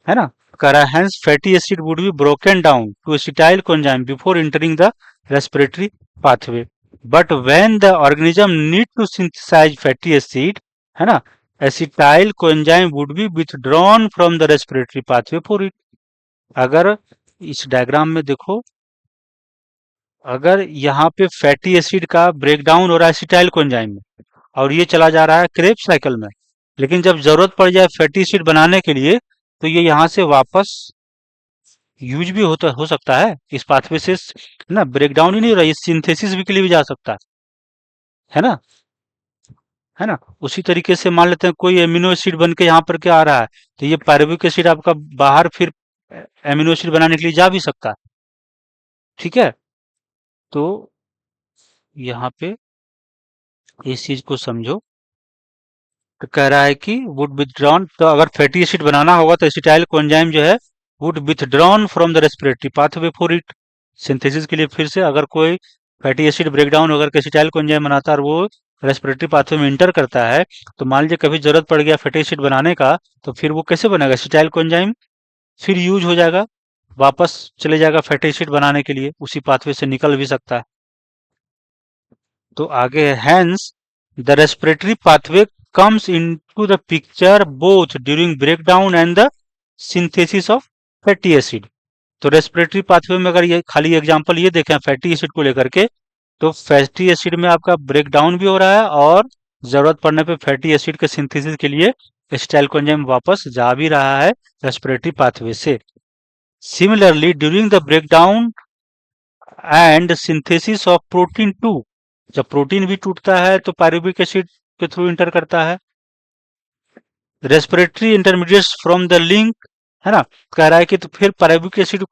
[SPEAKER 1] है ना? कह रहा है hence fatty acid would be broken down to acetyl coenzyme before entering the respiratory pathway, but when the organism need to synthesize fatty acid, है ना, acetyl coenzyme would be withdrawn from the respiratory pathway for it. अगर इस diagram में देखो, अगर यहाँ पे fatty acid का ब्रेकडाउन हो रहा है एसिटाइल कोएंजाइम में, और ये चला जा रहा है क्रेब्स साइकिल में, लेकिन जब जरूरत पड़ जाए फैटी एसिड बनाने के लिए, तो ये यहाँ से वापस यूज भी होता हो सकता है इस पाथवे से, ना? ब्रेकडाउन ही नहीं हो रहा, ये सिंथेसिस भी के लिए भी जा सकता है ना? है ना? उसी तरीके से मान लेते हैं कोई एमिनो एसिड बन के यहाँ पर क्या आ रहा है, तो ये पायरुविक एसिड आपका बाहर फिर एमिनो एसिड बनाने के लिए जा भी सकता है। ठीक है, तो यहाँ पे इस चीज को समझो। तो कह रहा है कि वुड विथड्रॉन, तो अगर फैटी एसिड बनाना होगा तो एसिटाइल कोएंजाइम जो है would withdrawn from the respiratory pathway for it, synthesis के लिए फिर से अगर कोई फैटी एसिड ब्रेकडाउन होकर के एसिटाइल कोएंजाइम बनाता है और वो रेस्पिरेटरी पाथवे में इंटर करता है, तो मान लीजिए कभी जरूरत पड़ गया फैटी एसिड बनाने का, तो फिर वो कैसे बनेगा? एसिटाइल कोएंजाइम फिर यूज हो जाएगा, वापस चले जाएगा फैटी एसिड बनाने के लिए, उसी पाथवे से निकल भी सकता है। तो आगे है hence the respiratory pathway comes into the picture both during breakdown and the synthesis of fatty acid। तो रेस्पिरेटरी पाथवे में अगर ये खाली एग्जांपल ये देखें फैटी एसिड को लेकर के, तो फैटी एसिड में आपका ब्रेकडाउन भी हो रहा है और जरूरत पड़ने पे फैटी एसिड के सिंथेसिस के लिए एसिटाइल कोएंजाइम वापस जा भी रहा है रेस्पिरेटरी पाथवे से। Similarly during the breakdown and synthesis of protein too, जब प्रोटीन भी टूटता है तो पायरुविक एसिड के थ्रू इंटर करता है। Respiratory intermediates from the link, है ना, कह रहा है कि तो फिर पायरुविक एसिड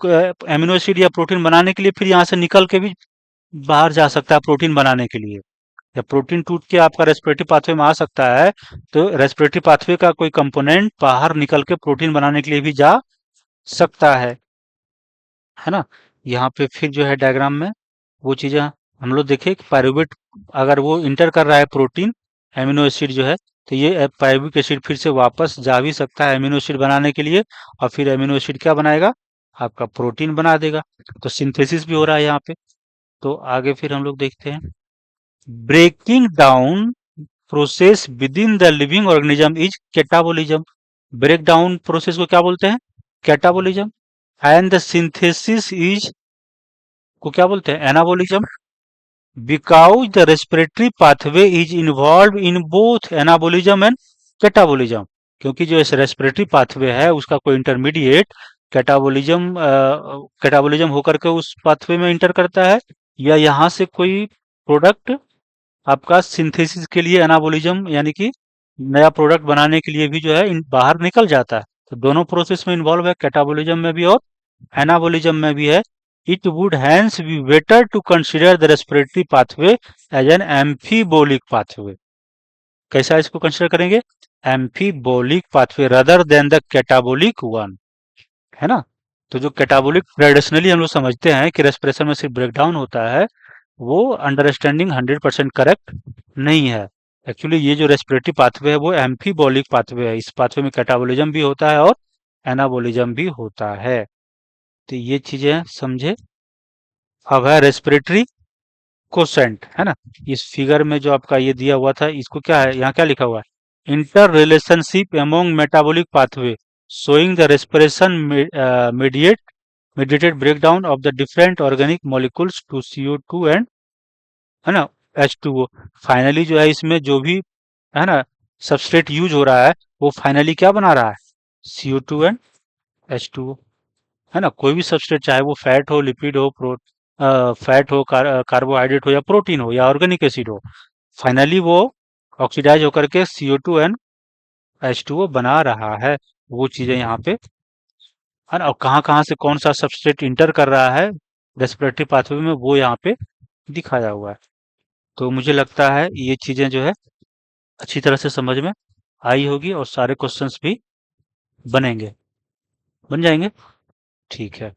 [SPEAKER 1] एमिनो एसिड या प्रोटीन बनाने के लिए फिर यहाँ से निकल के भी बाहर जा सकता है प्रोटीन बनाने के लिए। जब प्रोटीन टूट के आपका रेस्पिरेटरी पाथवे में आ सकता है, तो रेस्पिरेटरी पाथवे का कोई कंपोनेंट बाहर निकल के प्रोटीन बनाने के लिए भी जा सकता है ना? यहाँ पे फिर जो है डायग्राम में वो चीजें हम लोग देखें कि पायरुवेट अगर वो इंटर कर रहा है प्रोटीन एमिनो एसिड जो है, तो ये पायरुविक एसिड फिर से वापस जा भी सकता है एमिनो एसिड बनाने के लिए, और फिर एमिनो एसिड क्या बनाएगा? आपका प्रोटीन बना देगा। तो सिंथेसिस भी हो रहा है यहाँ पे। तो आगे फिर हम लोग देखते हैं, breaking down process within the living organism is catabolism. Break down process को क्या बोलते हैं? Catabolism. And the synthesis is को क्या बोलते हैं, anabolism, because the respiratory pathway is involve in both anabolism and catabolism, क्योंकि जो इस रेस्पिरेटरी पाथवे है उसका कोई इंटरमीडिएट कैटाबोलिज्म होकर के उस पाथवे में इंटर करता है, या यहाँ से कोई प्रोडक्ट आपका सिंथेसिस के लिए एनाबोलिज्म यानी कि नया प्रोडक्ट बनाने के लिए भी जो है बाहर निकल जाता है। तो दोनों प्रोसेस में इन्वॉल्व है, कैटाबोलिज्म में भी और एनाबोलिज्म में भी है। It would hence be better to consider the respiratory pathway as an amphibolic pathway. कैसा इसको कंसिडर करेंगे, amphibolic pathway rather than the catabolic one, है ना। तो जो कैटाबोलिक ट्रेडिशनली हम लोग समझते हैं कि रेस्पिरेशन में सिर्फ ब्रेकडाउन होता है, वो अंडरस्टैंडिंग 100% करेक्ट नहीं है। एक्चुअली ये जो रेस्पिरेटरी पाथवे है वो एम्फीबोलिक पाथवे है, इस पाथवे में कैटाबोलिज्म भी होता है और एनाबोलिज्म भी होता है। तो ये चीजें समझे। अब है रेस्पिरेटरी कोसेंट, है ना। इस फिगर में जो आपका ये दिया हुआ था, इसको क्या है, यहाँ क्या लिखा हुआ है, inter relationship among metabolic pathway showing the respiration mediate mediated breakdown of the different organic molecules to CO2 and, है ना, H2O। फाइनली जो है इसमें जो भी, है ना, सबस्ट्रेट यूज हो रहा है वो फाइनली क्या बना रहा है, CO2 एंड H2O, है ना। कोई भी सबस्ट्रेट चाहे वो फैट हो, लिपिड हो, फैट हो, कार्बोहाइड्रेट हो या प्रोटीन हो या ऑर्गेनिक एसिड हो, फाइनली वो ऑक्सीडाइज होकर के CO2 एंड H2O बना रहा है। वो चीजें यहाँ पे, है ना, और कहाँ कहाँ से कौन सा सबस्ट्रेट इंटर कर रहा है रेस्पिरेटरी पाथवे में वो यहाँ पे दिखाया हुआ है। तो मुझे लगता है ये चीजें जो है अच्छी तरह से समझ में आई होगी और सारे क्वेश्चंस भी बनेंगे, बन जाएंगे। ठीक है,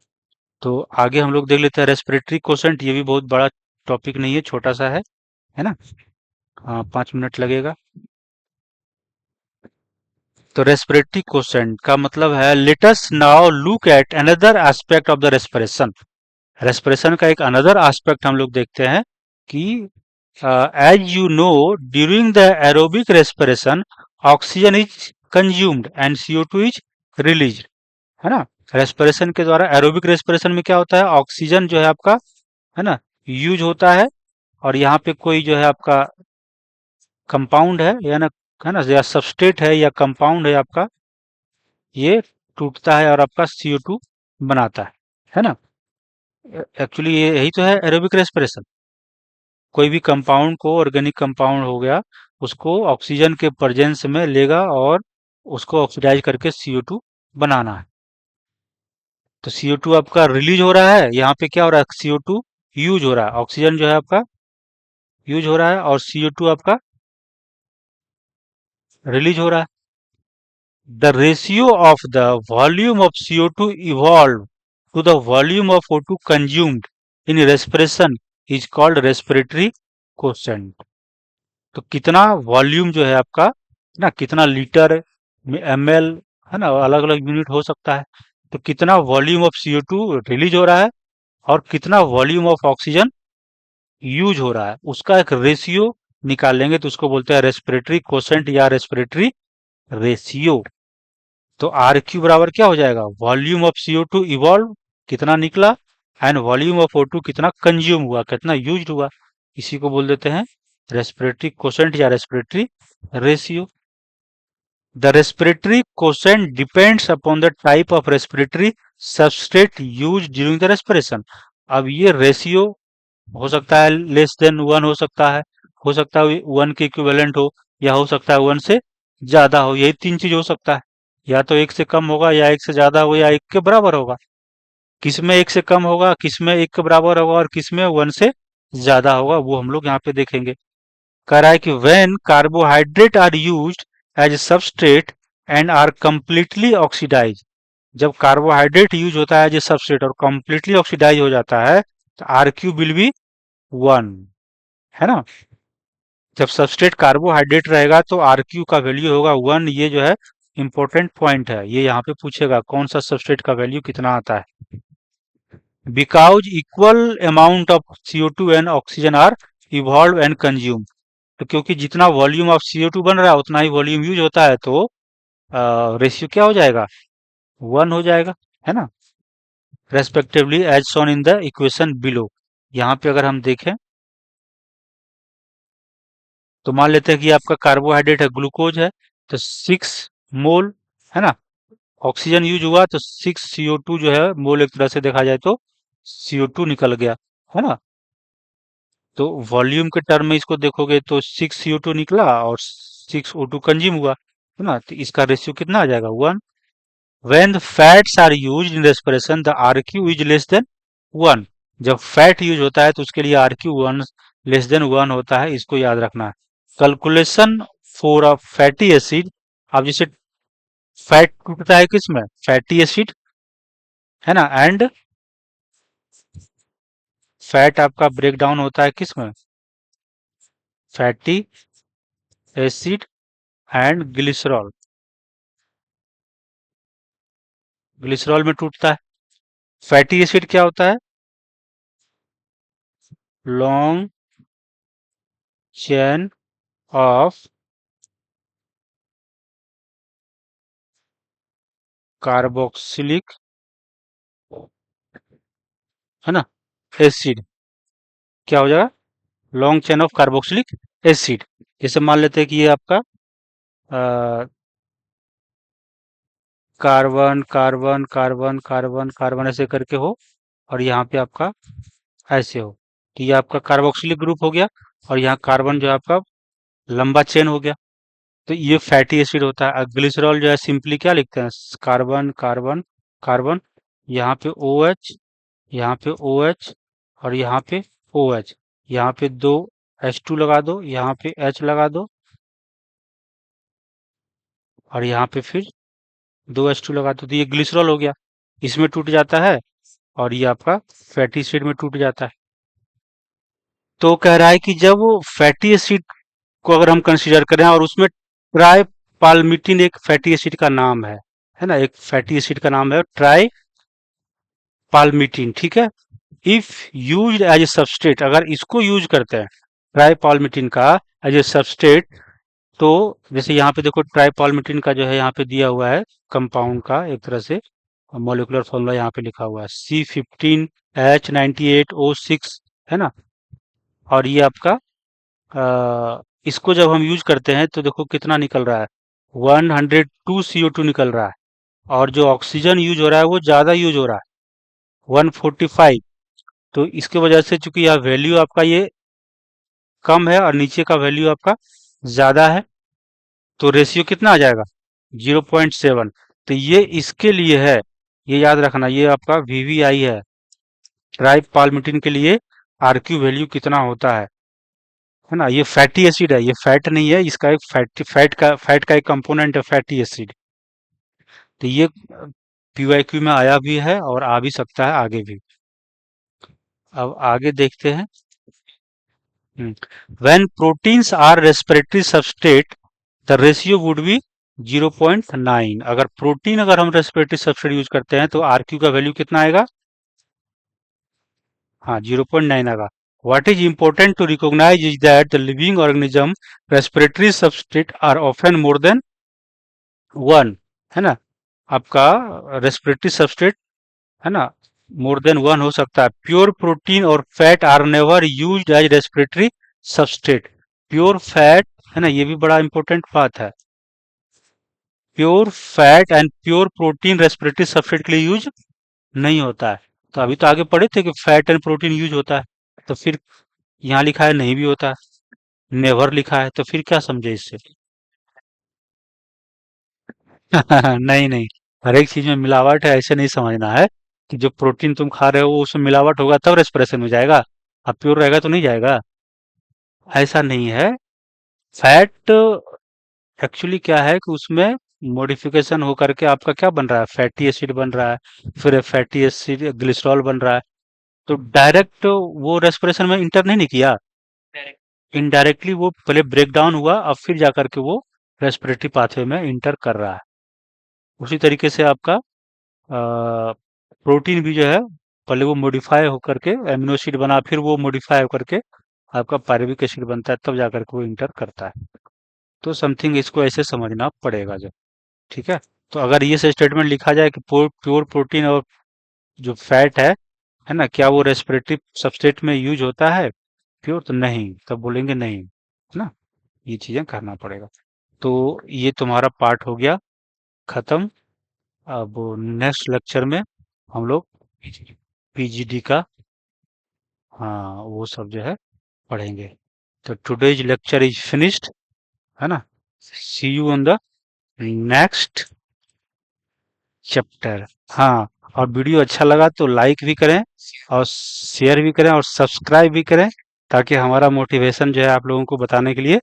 [SPEAKER 1] तो आगे हम लोग देख लेते हैं रेस्पिरेटरी कोशेंट। ये भी बहुत बड़ा टॉपिक नहीं है, छोटा सा है ना। हाँ, 5 मिनट लगेगा। तो रेस्पिरेटरी कोशेंट का मतलब है, let us now look at another aspect of the respiration. Respiration का एक अनदर एस्पेक्ट हम लोग देखते हैं कि as you know during the aerobic respiration oxygen is consumed and CO2 is release, है ना। रेस्पिरेशन के द्वारा, एरोबिक रेस्पिरेशन में क्या होता है, ऑक्सीजन जो है आपका, है ना, यूज होता है, और यहाँ पे कोई जो है आपका कंपाउंड है या ना, है ना, या सबस्ट्रेट है या कंपाउंड है आपका, ये टूटता है और आपका CO2 बनाता है ना। एक्चुअली ये यही तो है एरोबिक रेस्पिरेशन। कोई भी कंपाउंड को, ऑर्गेनिक कंपाउंड हो गया, उसको ऑक्सीजन के प्रेजेंस में लेगा और उसको ऑक्सीडाइज करके CO2 बनाना है। तो CO2 आपका रिलीज हो रहा है, यहाँ पे क्या हो रहा है, CO2 यूज हो रहा है, ऑक्सीजन जो है आपका यूज हो रहा है और CO2 आपका रिलीज हो रहा है। The ratio of the volume of CO2 evolve to the volume of O2 consumed in respiration is called respiratory quotient. तो कितना वॉल्यूम जो है आपका, ना, कितना लीटर में ml, है ना, अलग अलग यूनिट हो सकता है। तो कितना वॉल्यूम ऑफ CO2 रिलीज हो रहा है और कितना वॉल्यूम ऑफ ऑक्सीजन यूज हो रहा है, उसका एक रेशियो निकाल लेंगे तो उसको बोलते हैं रेस्पिरेटरी कोशेंट या रेस्पिरेटरी रेशियो। तो RQ बराबर क्या हो जाएगा, वॉल्यूम ऑफ CO2 इवॉल्व कितना निकला एंड वॉल्यूम ऑफ O2 कितना कंज्यूम हुआ, कितना यूज हुआ, इसी को बोल देते हैं रेस्पिरेटरी कोशेंट या respiratory ratio. The respiratory quotient depends upon the type of respiratory substrate used during the respiration। अब ये रेशियो हो सकता है लेस देन 1 हो सकता है 1 के इक्विवेलेंट हो, या हो सकता है 1 से ज्यादा हो। यही 3 चीज हो सकता है, या तो 1 से कम होगा, या 1 से ज्यादा हो, या 1 के बराबर होगा। किसमें 1 से कम होगा, किसमें 1 के बराबर होगा और किसमें 1 से ज्यादा होगा, वो हम लोग यहाँ पे देखेंगे। कह रहा है कि when carbohydrate are used as substrate and are completely oxidize, जब कार्बोहाइड्रेट यूज होता है एज सबस्ट्रेट और कंप्लीटली ऑक्सीडाइज हो जाता है, तो RQ विल बी 1, है ना। जब सबस्ट्रेट कार्बोहाइड्रेट रहेगा तो RQ का वैल्यू होगा 1। ये जो है इंपॉर्टेंट पॉइंट है, ये यहाँ पे पूछेगा कौन सा सबस्ट्रेट का वैल्यू कितना आता है। Because equal amount of CO2 and oxygen are evolve and consume. तो क्योंकि जितना वॉल्यूम ऑफ CO2 बन रहा है उतना ही वॉल्यूम यूज होता है, तो रेशियो क्या हो जाएगा, 1 हो जाएगा, है ना। Respectively as shown in the equation below. यहाँ पे अगर हम देखें तो मान लेते हैं कि आपका कार्बोहाइड्रेट है, ग्लूकोज है, तो 6 मोल, है ना, ऑक्सीजन यूज हुआ तो 6 CO2 जो है मोल, एक तरह से देखा जाए तो CO2 निकल गया, है ना। तो वॉल्यूम के टर्म में इसको देखोगे तो 6 CO2 निकला और 6 O2 कंज्यूम हुआ, है ना। तो इसका रेशियो कितना आ जाएगा, 1। When the fats are used in respiration, the RQ is less than 1। जब फैट यूज होता है तो उसके लिए RQ 1 लेस देन 1 होता है, इसको याद रखना है। Calculation for a fatty acid, अब जैसे फैट टूटता है किस में, फैटी एसिड, है ना, एंड फैट आपका ब्रेक डाउन होता है किस में, fatty acid and glycerol, glycerol में टूटता है। फैटी एसिड क्या होता है, लॉन्ग चेन ऑफ कार्बोक्सिलिक, है ना, एसिड, क्या हो जाएगा, long chain of carboxylic acid. जैसे मान लेते हैं कि ये आपका carbon carbon carbon carbon carbon ऐसे करके हो, और यहाँ पे आपका ऐसे हो, तो ये आपका कार्बोक्सिलिक ग्रुप हो गया, और यहाँ कार्बन जो है आपका लंबा चेन हो गया, तो ये फैटी एसिड होता है। ग्लिसरॉल जो है सिंपली क्या लिखते हैं, कार्बन कार्बन कार्बन, यहाँ पे ओ एच, यहाँ पे ओ एच, और यहाँ पे ओ एच, यहाँ पे दो H2 लगा दो, यहाँ पे H लगा दो, और यहाँ पे फिर दो H2 लगा दो, तो ये ग्लिसरॉल हो गया, इसमें टूट जाता है, और ये आपका फैटी एसिड में टूट जाता है। तो कह रहा है कि जब फैटी एसिड को अगर हम कंसीडर करें और उसमें ट्राई पाल्मिटिन एक फैटी एसिड का नाम है ना, एक फैटी एसिड का नाम है ट्राई पाल्मिटिन, ठीक है। If use as a substrate, अगर इसको यूज करते हैं ट्राई पाल्मिटिन का एज ए सबस्ट्रेट, तो जैसे यहाँ पे देखो ट्राई पाल्मिटिन का जो है यहाँ पे दिया हुआ है कंपाउंड का एक तरह से मॉलिक्यूलर फॉर्मूला यहाँ पे लिखा हुआ है C15H98O6, है ना। और ये आपका इसको जब हम यूज करते हैं तो देखो कितना निकल रहा है, 102 CO2 निकल रहा है, और जो ऑक्सीजन यूज हो रहा है वो ज्यादा यूज हो रहा है, 145। तो इसके वजह से चूंकि यह वैल्यू आपका ये कम है और नीचे का वैल्यू आपका ज्यादा है, तो रेशियो कितना आ जाएगा, 0.7। तो ये इसके लिए है, ये याद रखना, ये आपका VVI है, ट्राई पाल्मिटिन के लिए RQ वैल्यू कितना होता है ना। ये फैटी एसिड है, ये फैट नहीं है, इसका एक फैट का एक कंपोनेंट है फैटी एसिड। तो ये PYQ में आया भी है और आ भी सकता है आगे भी। अब आगे देखते हैं। When proteins are respiratory substrate, the ratio would be 0.9। अगर प्रोटीन अगर हम रेस्पिरेटरी सबस्ट्रेट यूज करते हैं तो RQ का वैल्यू कितना आएगा, हाँ 0.9 आएगा। What is important to recognize is that the living organism respiratory substrate are often more than 1, है ना। आपका रेस्पिरेटरी सबस्ट्रेट, है ना, मोर देन 1 हो सकता है। प्योर प्रोटीन और fat are never used as respiratory substrate. Pure fat, है ना, ये भी बड़ा इंपॉर्टेंट बात है, pure fat and pure protein respiratory substrate के लिए यूज नहीं होता है। तो अभी तो आगे पढ़े थे कि फैट एंड प्रोटीन यूज होता है, तो फिर यहाँ लिखा है नहीं भी होता है, नेवर लिखा है, तो फिर क्या समझे इससे। नहीं नहीं, हर एक चीज में मिलावट है ऐसे नहीं समझना है कि जो प्रोटीन तुम खा रहे हो वो उसमें मिलावट होगा तब रेस्पिरेशन में जाएगा, अब प्योर रहेगा तो नहीं जाएगा, ऐसा नहीं है। फैट एक्चुअली क्या है कि उसमें मॉडिफिकेशन होकर के आपका क्या बन रहा है, फैटी एसिड बन रहा है, फिर फैटी एसिड ग्लिसरॉल बन रहा है, तो डायरेक्ट वो रेस्पिरेशन में इंटर नहीं किया, इनडायरेक्टली वो पहले ब्रेक डाउन हुआ, अब फिर जाकर के वो रेस्पिरेटरी पाथवे में इंटर कर रहा है। उसी तरीके से आपका प्रोटीन भी जो है पहले वो मॉडिफाई होकर के एमिनो एसिड बना, फिर वो मॉडिफाई होकर के आपका पायरुविक एसिड बनता है, तब जाकर के वो इंटर करता है। तो समथिंग इसको ऐसे समझना पड़ेगा जो, ठीक है। तो अगर ये स्टेटमेंट लिखा जाए कि प्योर प्रोटीन और जो फैट है ना, क्या वो रेस्पिरेटरी सबस्ट्रेट में यूज होता है प्योर? तो नहीं, तब बोलेंगे नहीं, है ना। ये चीजें करना पड़ेगा। तो ये तुम्हारा पार्ट हो गया खत्म। अब नेक्स्ट लेक्चर में हम लोग पीजीडी का, हाँ, वो सब जो है पढ़ेंगे। तो टुडेज लेक्चर इज फिनिश्ड, है ना। See you on the next chapter. हाँ, और वीडियो अच्छा लगा तो लाइक भी करें और शेयर भी करें और सब्सक्राइब भी करें, ताकि हमारा मोटिवेशन जो है आप लोगों को बताने के लिए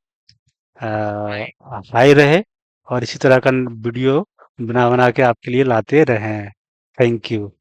[SPEAKER 1] हाई रहे, और इसी तरह का वीडियो बना बना के आपके लिए लाते रहें। Thank you.